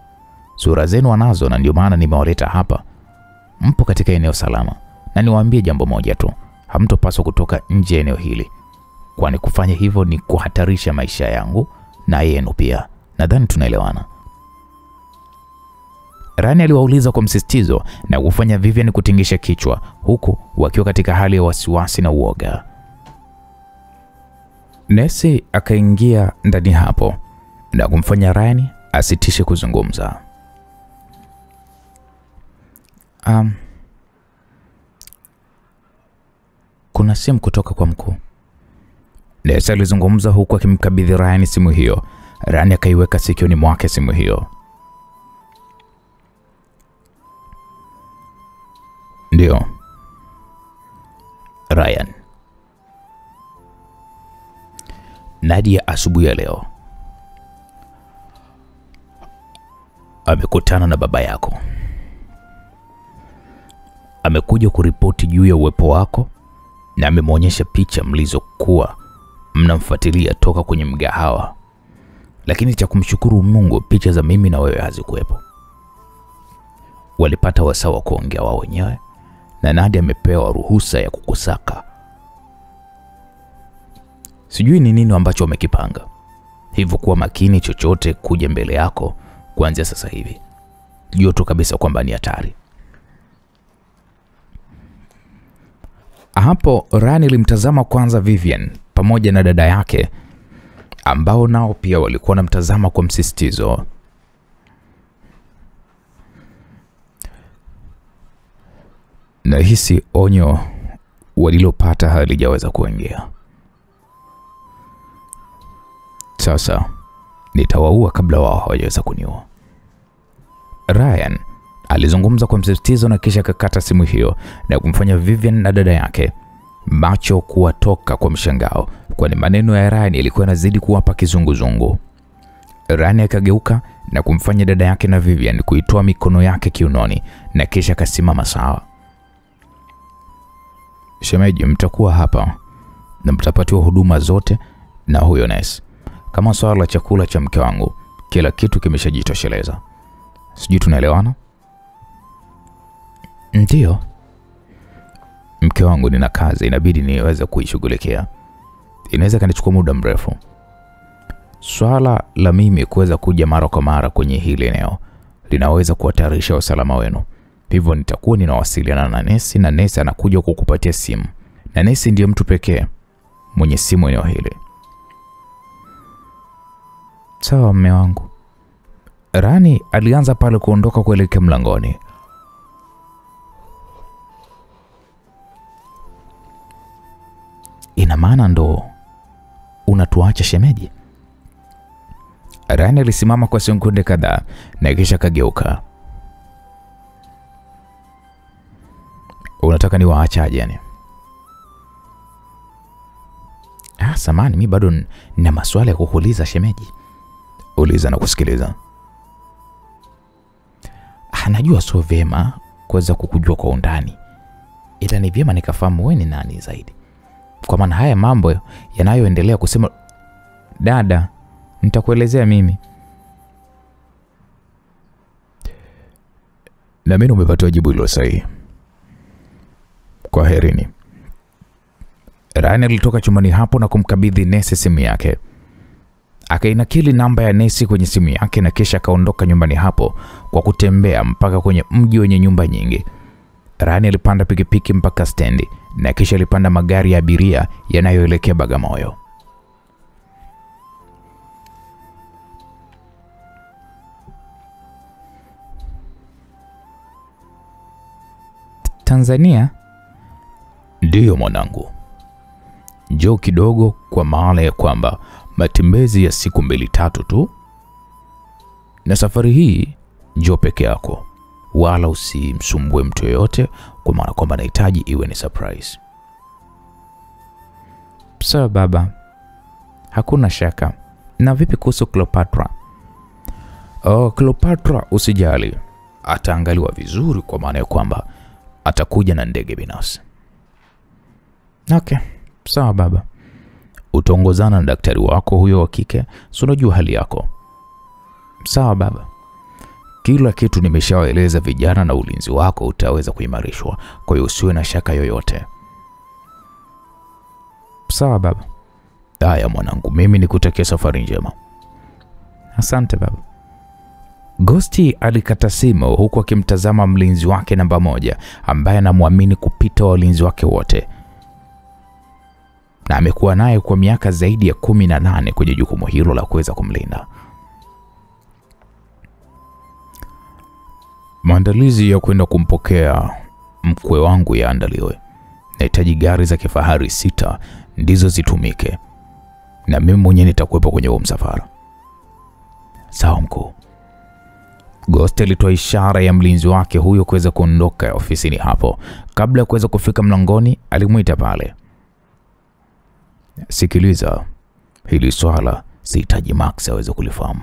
Sura zenu wanazo, na ndio maana nimewaleta hapa. Mpo katika eneo salama, na niwaambie jambo moja tu, hamtopaswa kutoka nje eneo hili, kwani kufanya hivyo ni kuhatarisha maisha yangu na yenu pia. Nadhani tunaelewana. Rani aliwauliza kwa msisitizo na kufanya Vivian kutingisha kichwa huku wakiwa katika hali ya wasiwasi na uoga. Nesi akaingia ndani hapo na kumfanya Rani asitishe kuzungumza. Kuna simu kutoka kwa mkuu. Nesi alizungumza huku akimkabidhi Rani simu hiyo. Rani akaiweka sikioni mwake simu hiyo. Ndio Ryan, Nadia asubuhi ya leo amekutana na baba yako. Amekuja kuripoti juu ya uwepo wako na amemwonyesha picha mlizokuwa mnamfuatilia toka kwenye mgahawa. Lakini cha kumshukuru Mungu, picha za mimi na wewe hazikuwepo. Walipata wasawa kuongea wao wenyewe, na Nadia amepewa ruhusa ya kukusaka. Sijui ni nini ambacho wamekipanga. Hivyo kuwa makini chochote kuja mbele yako kuanzia sasa hivi. Jua tu kabisa kwamba ni hatari. Hapo Ryan alimtazama kwanza Vivian pamoja na dada yake ambao nao pia walikuwa wanamtazama kwa msisitizo. Na hisi onyo walilopata halijaweza kuingia. Sasa nitawaua kabla wao hawajaweza kuniua. Ryan alizungumza kwa msisitizo na kisha kakata simu hiyo na kumfanya Vivian na dada yake macho kuwatoka kwa mshangao, kwani maneno ya Ryan yalikuwa yanazidi kuwapa kizunguzungu. Ryan akageuka na kumfanya dada yake na Vivian kuitoa mikono yake kiunoni na kisha akasimama sawa. Shemeji, mtakuwa hapa na mtapatiwa huduma zote na huyo nesi. Kama swala la chakula cha mke wangu, kila kitu kimeshajitosheleza. Sijui tunaelewana? Ndio. Mke wangu nina kazi inabidi niweze kuishughulikia. Inaweza kanichukua muda mrefu. Swala la mimi kuweza kuja mara kwa mara kwenye hili eneo linaweza kuhatarisha usalama wenu. Hivyo nitakuwa ninawasiliana na nesi na nesi anakuja kukupatia simu. Na nesi ndiye mtu pekee mwenye simu eneo hili. Sawa mme wangu. Rani alianza pale kuondoka kuelekea mlangoni. Ina maana ndo unatuacha shemeji? Rani alisimama kwa sekunde kadhaa na kisha kageuka. Unataka niwaachaje yani? Samani, mimi bado nina maswali ya kukuuliza shemeji. Uliza na kusikiliza. Najua sio vyema kuweza kukujua kwa undani, ila ni vyema nikafahamu wewe ni nani zaidi. Kwa maana haya mambo yanayoendelea kusema dada, nitakuelezea mimi. Na mimi umepata jibu hilo sahihi. Kwa herini. Ryan alitoka chumbani hapo na kumkabidhi nesi simu yake. Akainakili namba ya nesi kwenye simu yake na kisha akaondoka nyumbani hapo kwa kutembea mpaka kwenye mji wenye nyumba nyingi. Ryan alipanda pikipiki mpaka stendi na kisha alipanda magari ya abiria yanayoelekea Bagamoyo. Tanzania? Ndiyo mwanangu. Njoo kidogo kwa maana ya kwamba matembezi ya siku 2-3 tu. Na safari hii njoo peke yako. Wala usimsumbue mtu yoyote kwa maana kwamba nahitaji iwe ni surprise. Sawa baba. Hakuna shaka. Na vipi kuhusu Cleopatra? Cleopatra usijali. Ataangaliwa vizuri kwa maana ya kwamba atakuja na ndege binafsi. Okay. Sawa baba. Utaongozana na daktari wako huyo wa kike, si unajua hali yako. Sawa baba. Kila kitu nimeshawaeleza vijana na ulinzi wako utaweza kuimarishwa, kwa hiyo usiwe na shaka yoyote. Sawa baba. Haya mwanangu, mimi nikutakia safari njema. Asante baba. Ghosti alikata simu huku akimtazama mlinzi wake namba 1 ambaye anamwamini kupita walinzi wake wote. Na amekuwa naye kwa miaka zaidi ya 18 kwenye jukumu hilo la kuweza kumlinda. Maandalizi ya kwenda kumpokea mkwe wangu yaandaliwe. Nahitaji gari za kifahari 6 ndizo zitumike. Na mimi mwenyewe nitakuwepo kwenye huo msafara. Sawa mkuu. Ghost alitoa ishara ya mlinzi wake huyo kuweza kuondoka ofisini hapo. Kabla ya kuweza kufika mlangoni, alimuita pale. Sikiliza, hili swala sihitaji Max aweze kulifahamu.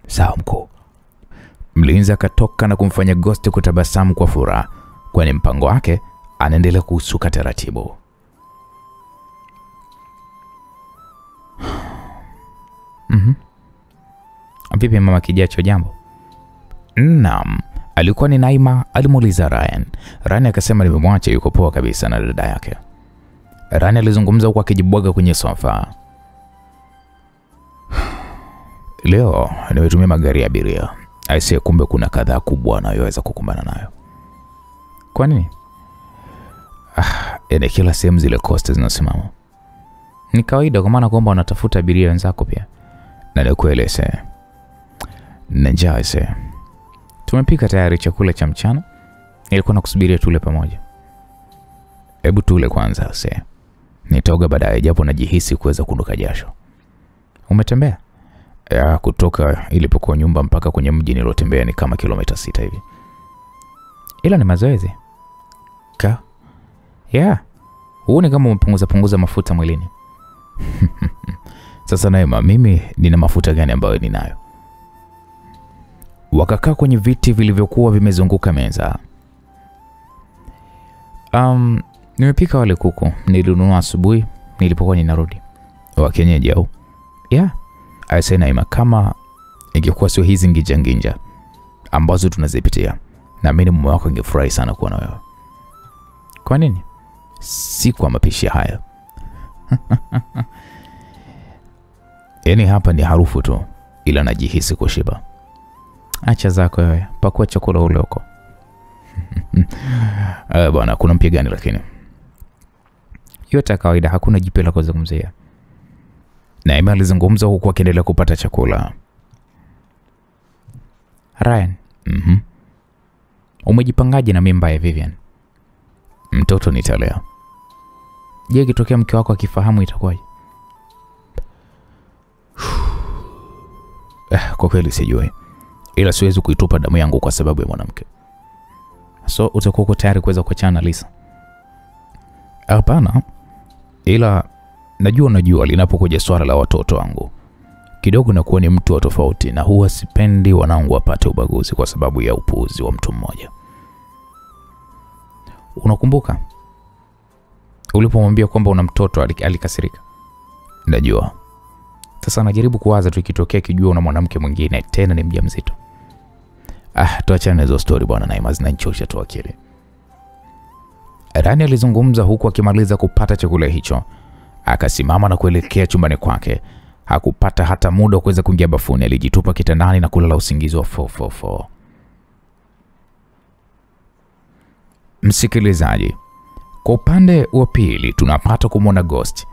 Sawa mkuu. Mlinzi akatoka na kumfanya Ghost kutabasamu kwa furaha, kwani mpango wake anaendelea kusuka taratibu. Vipi mama Kijacho, jambo? Naam, alikuwa ni Naima, alimuuliza Ryan. Ryan akasema nimemwacha yuko poa kabisa na dada yake. Rani alizungumza huku akijibwaga kwenye sofa. Leo nimetumia magari ya abiria. Aisee, kumbe kuna kadhaa kubwa anayoweza kukumbana nayo. Kwa nini? Ene kila sehemu zile costa zinasimama. Ni kawaida kwa maana kwamba wanatafuta abiria wenzako pia. Na nikueleze. Njaa ise. Tumepika tayari chakula cha mchana. Nilikuwa nakusubiria tule pamoja. Hebu tule kwanza ise. Nitaoga baadaye japo najihisi kuweza kunuka jasho. Umetembea? Ya, kutoka ilipokuwa nyumba mpaka kwenye mji nilotembea ni kama kilomita 6 hivi. Ila ni mazoezi. Ka? Yeah. Huoni kama umepunguza mafuta mwilini? Sasa Naima, mimi nina mafuta gani ambayo ninayo? Wakakaa kwenye viti vilivyokuwa vimezunguka meza. Nimepika wale kuku. Nilinunua asubuhi nilipokuwa ninarudi. Wa kienyeji au? Yeah. Aisee Naima, kama ingekuwa sio hizi nginja ambazo tunazipitia, na mimi mume wako angefurahi sana kuwa na wewe. Kwa nini? Si kwa mapishi haya. Yaani hapa ni harufu tu, ila najihisi kushiba. Acha zako wewe. Pakua chakula ule huko. Bwana, kuna mpya gani lakini? Yote kawaida, hakuna jipya la kuzungumzia. Naima alizungumza huku akiendelea kupata chakula. Ryan. Umejipangaje na mimba ya Vivian? Mtoto nitalea. Je, kitokea mke wako akifahamu itakuwaje? Kwa kweli sijui. Ila siwezi kuitupa damu yangu kwa sababu ya mwanamke. So utakuwa tayari kuweza kuachana na Lisa? Hapana. Ila najua linapokuja swala la watoto wangu, kidogo nakuwa ni mtu wa tofauti, na huwa sipendi wanangu wapate ubaguzi kwa sababu ya upuuzi wa mtu mmoja. Unakumbuka ulipomwambia kwamba una mtoto alikasirika? Najua. Sasa najaribu kuwaza tu ikitokea kijua una mwanamke mwingine tena ni mjamzito. Tuachane hizo story bwana Naima, zinanichosha tu akili. Rani alizungumza huku akimaliza kupata chakula hicho. Akasimama na kuelekea chumbani kwake. Hakupata hata muda wa kuweza kuingia bafuni, alijitupa kitandani na kulala usingizi wa 444. Msikilizaji, kwa upande wa pili tunapata kumwona Ghost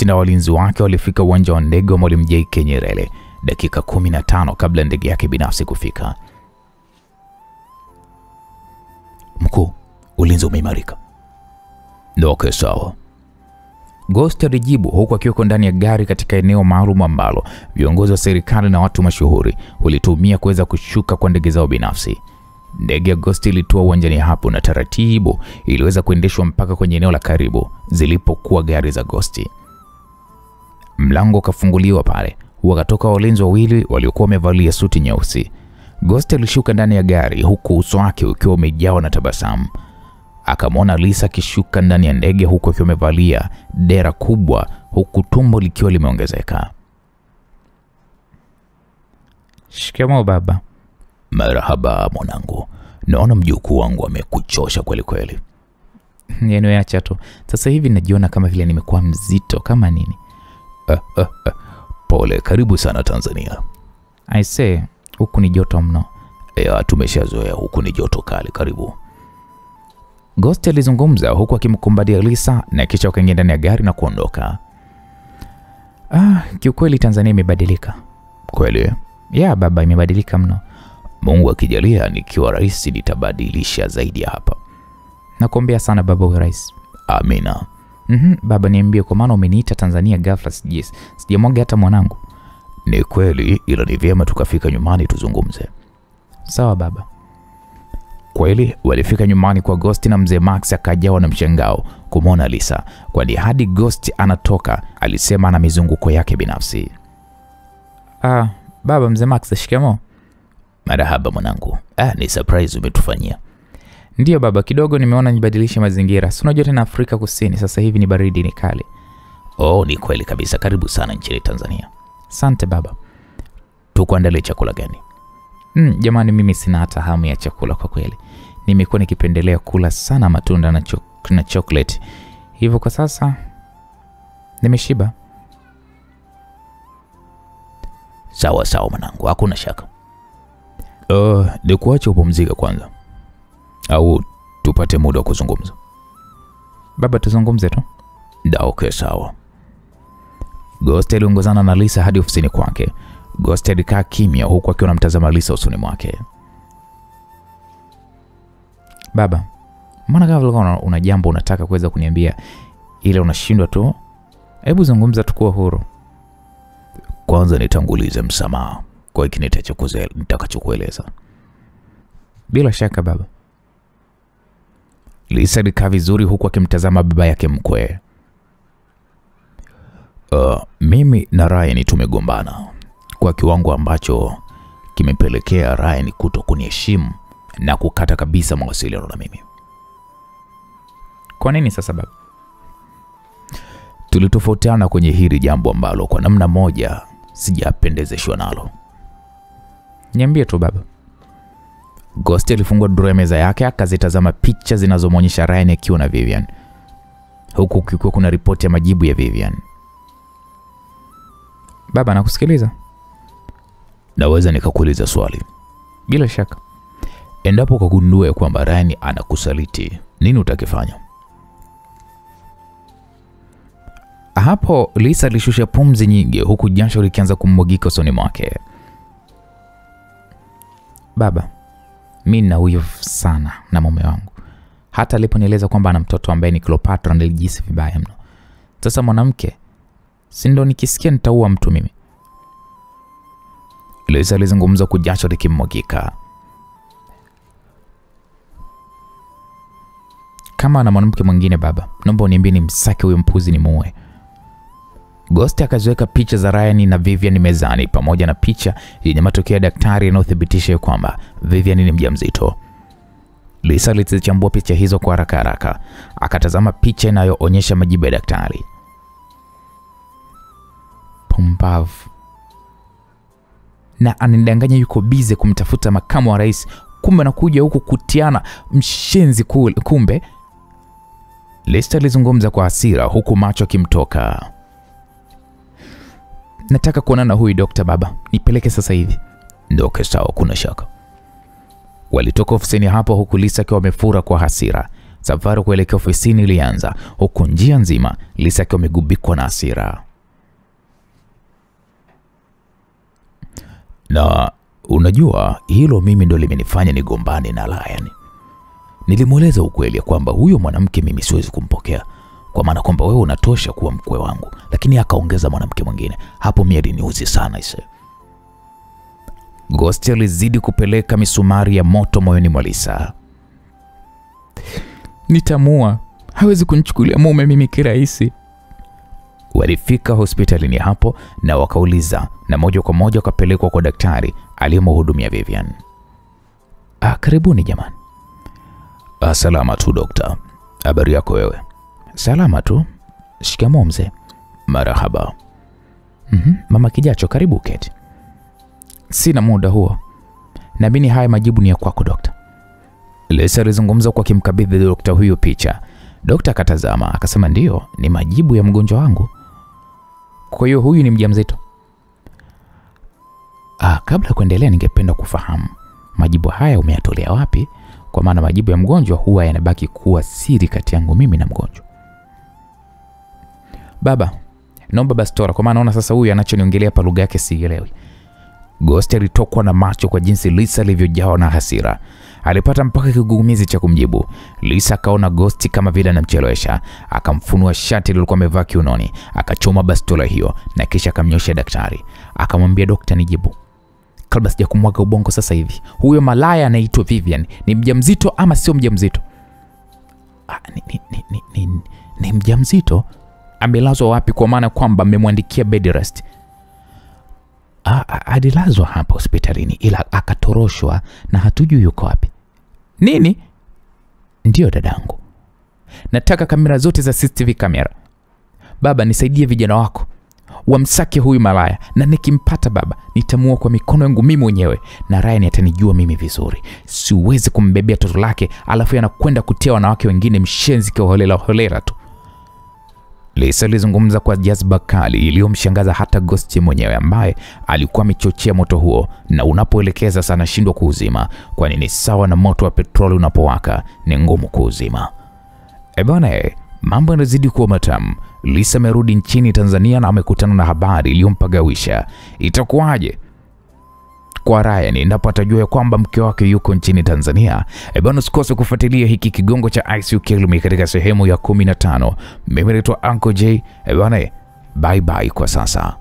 na walinzi wake walifika uwanja wa ndege wa Mwalimu JK Nyerere dakika 15 kabla ndege yake binafsi kufika. Mkuu, ulinzi umeimarika. Ndio, sawa. Ghost alijibu huku akiwa ndani ya gari katika eneo maalum ambalo viongozi wa serikali na watu mashuhuri walitumia kuweza kushuka kwa ndege zao binafsi. Ndege ya Ghost ilitua uwanjani hapo na taratibu iliweza kuendeshwa mpaka kwenye eneo la karibu zilipokuwa gari za Ghost. Mlango ukafunguliwa pale, wakatoka walinzi wawili waliokuwa wamevalia suti nyeusi. Ghost alishuka ndani ya gari huku uso wake ukiwa umejawa na tabasamu. Akamwona Lisa akishuka ndani ya ndege huku akiwa amevalia dera kubwa huku tumbo likiwa limeongezeka. Shikamoo baba. Marahaba mwanangu. Naona mjukuu wangu amekuchosha kweli kweli. Yaani acha tu. Sasa hivi najiona kama vile nimekuwa mzito kama nini. Pole, karibu sana Tanzania. I say, huku ni joto mno. Tumeshazoea huku ni joto kali, karibu. Ghost alizungumza huku akimkumbatia Lisa na kisha wakaingia ndani ya gari na kuondoka. Kiukweli Tanzania imebadilika. Kweli? Ya baba, imebadilika mno. Mungu akijalia nikiwa rais nitabadilisha zaidi ya hapa. Nakuombea sana baba uwe rais. Amina. Baba niambie, kwa maana umeniita Tanzania ghafla sijamwaga hata mwanangu. Ni kweli, ila ni vyema tukafika nyumbani tuzungumze. Sawa baba. Kweli walifika nyumbani kwa Ghost na mzee Max akajawa na mshangao kumwona Lisa, kwani hadi Ghost anatoka alisema ana mizunguko yake binafsi. Baba, mzee Max, shikamoo. Marahaba mwanangu. Ni surprise umetufanyia. Ndiyo baba, kidogo nimeona nibadilishe mazingira. Si unajua tena Afrika Kusini sasa hivi ni baridi, ni kali. Ni kweli kabisa. Karibu sana nchini Tanzania. Asante baba. Tukuandalie chakula gani? Jamani, mimi sina hata hamu ya chakula kwa kweli. Nimekuwa nikipendelea kula sana matunda na chocolate. Hivyo kwa sasa nimeshiba. Sawa sawa mwanangu, hakuna shaka. Nikuache upumzike kwanza, au tupate muda wa kuzungumza? Baba, tuzungumze tu. Okay, sawa. Ghost aliongozana na Lisa hadi ofisini kwake. Ghost alikaa kimya huku akiwa anamtazama Lisa usoni mwake. Baba, mbona kama vile una jambo unataka kuweza kuniambia ile unashindwa tu? Hebu zungumza tu kwa huru. Kwanza nitangulize msamaha kwa hiki nitakachokueleza. Bila shaka baba. Lisa alikaa vizuri huku akimtazama baba yake mkwe. Mimi na Ryan tumegombana kwa kiwango ambacho kimepelekea Ryan kutokuniheshimu na kukata kabisa mawasiliano na mimi. Kwa nini sasa baba? Tulitofautiana kwenye hili jambo ambalo kwa namna moja sijapendezeshwa nalo. Niambie tu baba. Ghost alifungua drawer ya meza yake akazitazama picha zinazomonyesha Ryan akiwa na Vivian, huku kukiwa kuna ripoti ya majibu ya Vivian. Baba, nakusikiliza. Naweza nikakuuliza swali? Bila shaka. Endapo kugundua kwamba Ryan anakusaliti, nini utakifanya? Hapo Lisa alishusha pumzi nyingi huku jasho likianza kummwagika usoni mwake. Baba, mimi na huyo sana na mume wangu. Hata aliponieleza kwamba ana mtoto ambaye ni Cleopatra nilijisi vibaya mno. Sasa mwanamke, si ndo nikisikia nitaua mtu mimi? Lisa alizungumza kwa jasho likimmwagika. Kama ana mwanamke mwingine baba, naomba uniambie nimsake huyo mpuzi nimuue. Ghost akaziweka picha za Ryan na Vivian mezani pamoja na picha yenye matokeo ya daktari yanayothibitisha kwamba Vivian ni mjamzito. Lisa alizichambua picha hizo kwa haraka. Akatazama picha inayoonyesha majibu ya daktari. Pumbavu. Na anidanganya yuko bize kumtafuta makamu wa rais, kumbe anakuja huku kutiana mshenzi kumbe. Lisa alizungumza kwa hasira huku macho kimtoka. Nataka kuonana na huyu dokta baba. Nipeleke sasa hivi. Ndio, sawa, kuna shaka. Walitoka ofisini hapo huku Lisa akiwa amefura kwa hasira. Safari kuelekea ofisini ilianza huku njia nzima Lisa akiwa amegubikwa na hasira. Na unajua hilo mimi ndo limenifanya nigombane na Ryan. Nilimweleza ukweli kwamba huyo mwanamke mimi siwezi kumpokea, kwa maana kwamba wewe unatosha kuwa mkwe wangu, lakini akaongeza mwanamke mwingine. Hapo mimi aliniuzi sana ise. Ghost alizidi kupeleka misumari ya moto moyoni mwa Lisa. Nitamua, hawezi kunichukulia mume mimi kirahisi. Walifika hospitalini hapo na wakauliza, na moja kwa moja wakapelekwa kwa daktari aliyemhudumia Vivian. Karibuni jamani. Salama tu dokta. Habari yako wewe? Salama tu. Shikamoo mzee. Marahaba. Mama Kijacho, karibu keti. Sina muda huo. Naamini haya majibu ni ya kwako dokta. Lisa alizungumza kwa kimkabidhi dokta huyo picha. Dokta akatazama akasema ndio, ni majibu ya mgonjwa wangu. Kwa hiyo huyu ni mjamzito? Kabla kuendelea ningependa kufahamu majibu haya umeyatolea wapi? Kwa maana majibu ya mgonjwa huwa yanabaki kuwa siri kati yangu mimi na mgonjwa. Baba, naomba bastora kwa maana naona sasa huyu anachoniongelea hapa lugha yake sielewi. Ghost alitokwa na macho kwa jinsi Lisa alivyojawa na hasira. Alipata mpaka kigugumizi cha kumjibu. Lisa akaona Ghost kama vile anamchelewesha, akamfunua shati lilikuwa amevaa kiunoni, akachoma bastola hiyo na kisha akamnyosha daktari. Akamwambia dokta, nijibu kabla sija kumwaga ubongo sasa hivi. Huyo malaya anaitwa Vivian ni mjamzito ama sio mjamzito? Ni mjamzito. Amelazwa wapi kwa maana kwamba mmemwandikia bed rest? Alilazwa hapa hospitalini ila akatoroshwa na hatujui yuko wapi. Nini? Ndio dadangu. Nataka kamera zote za CCTV kamera. Baba, nisaidie vijana wako wamsake huyu malaya, na nikimpata baba nitamua kwa mikono yangu mimi mwenyewe, na Ryan atanijua mimi vizuri. Siwezi kumbebea toto lake alafu anakwenda kutia wanawake wengine mshenzi kwa holela tu. Lisa alizungumza kwa jazba kali iliyomshangaza hata Ghost mwenyewe ambaye alikuwa amechochea moto huo, na unapoelekeza sana shindwa kuuzima, kwani ni sawa na moto wa petroli unapowaka, ni ngumu kuuzima. Bwana, mambo yanazidi kuwa matamu. Lisa amerudi nchini Tanzania na amekutana na habari iliyompagawisha. Itakuwaje kwa Ryan endapo atajua kwamba mke wake yuko nchini Tanzania? Bwana, usikose kufuatilia hiki kigongo cha Ice Ukilumi katika sehemu ya 15. Mimi naitwa Uncle J. Bwana, bye bye kwa sasa.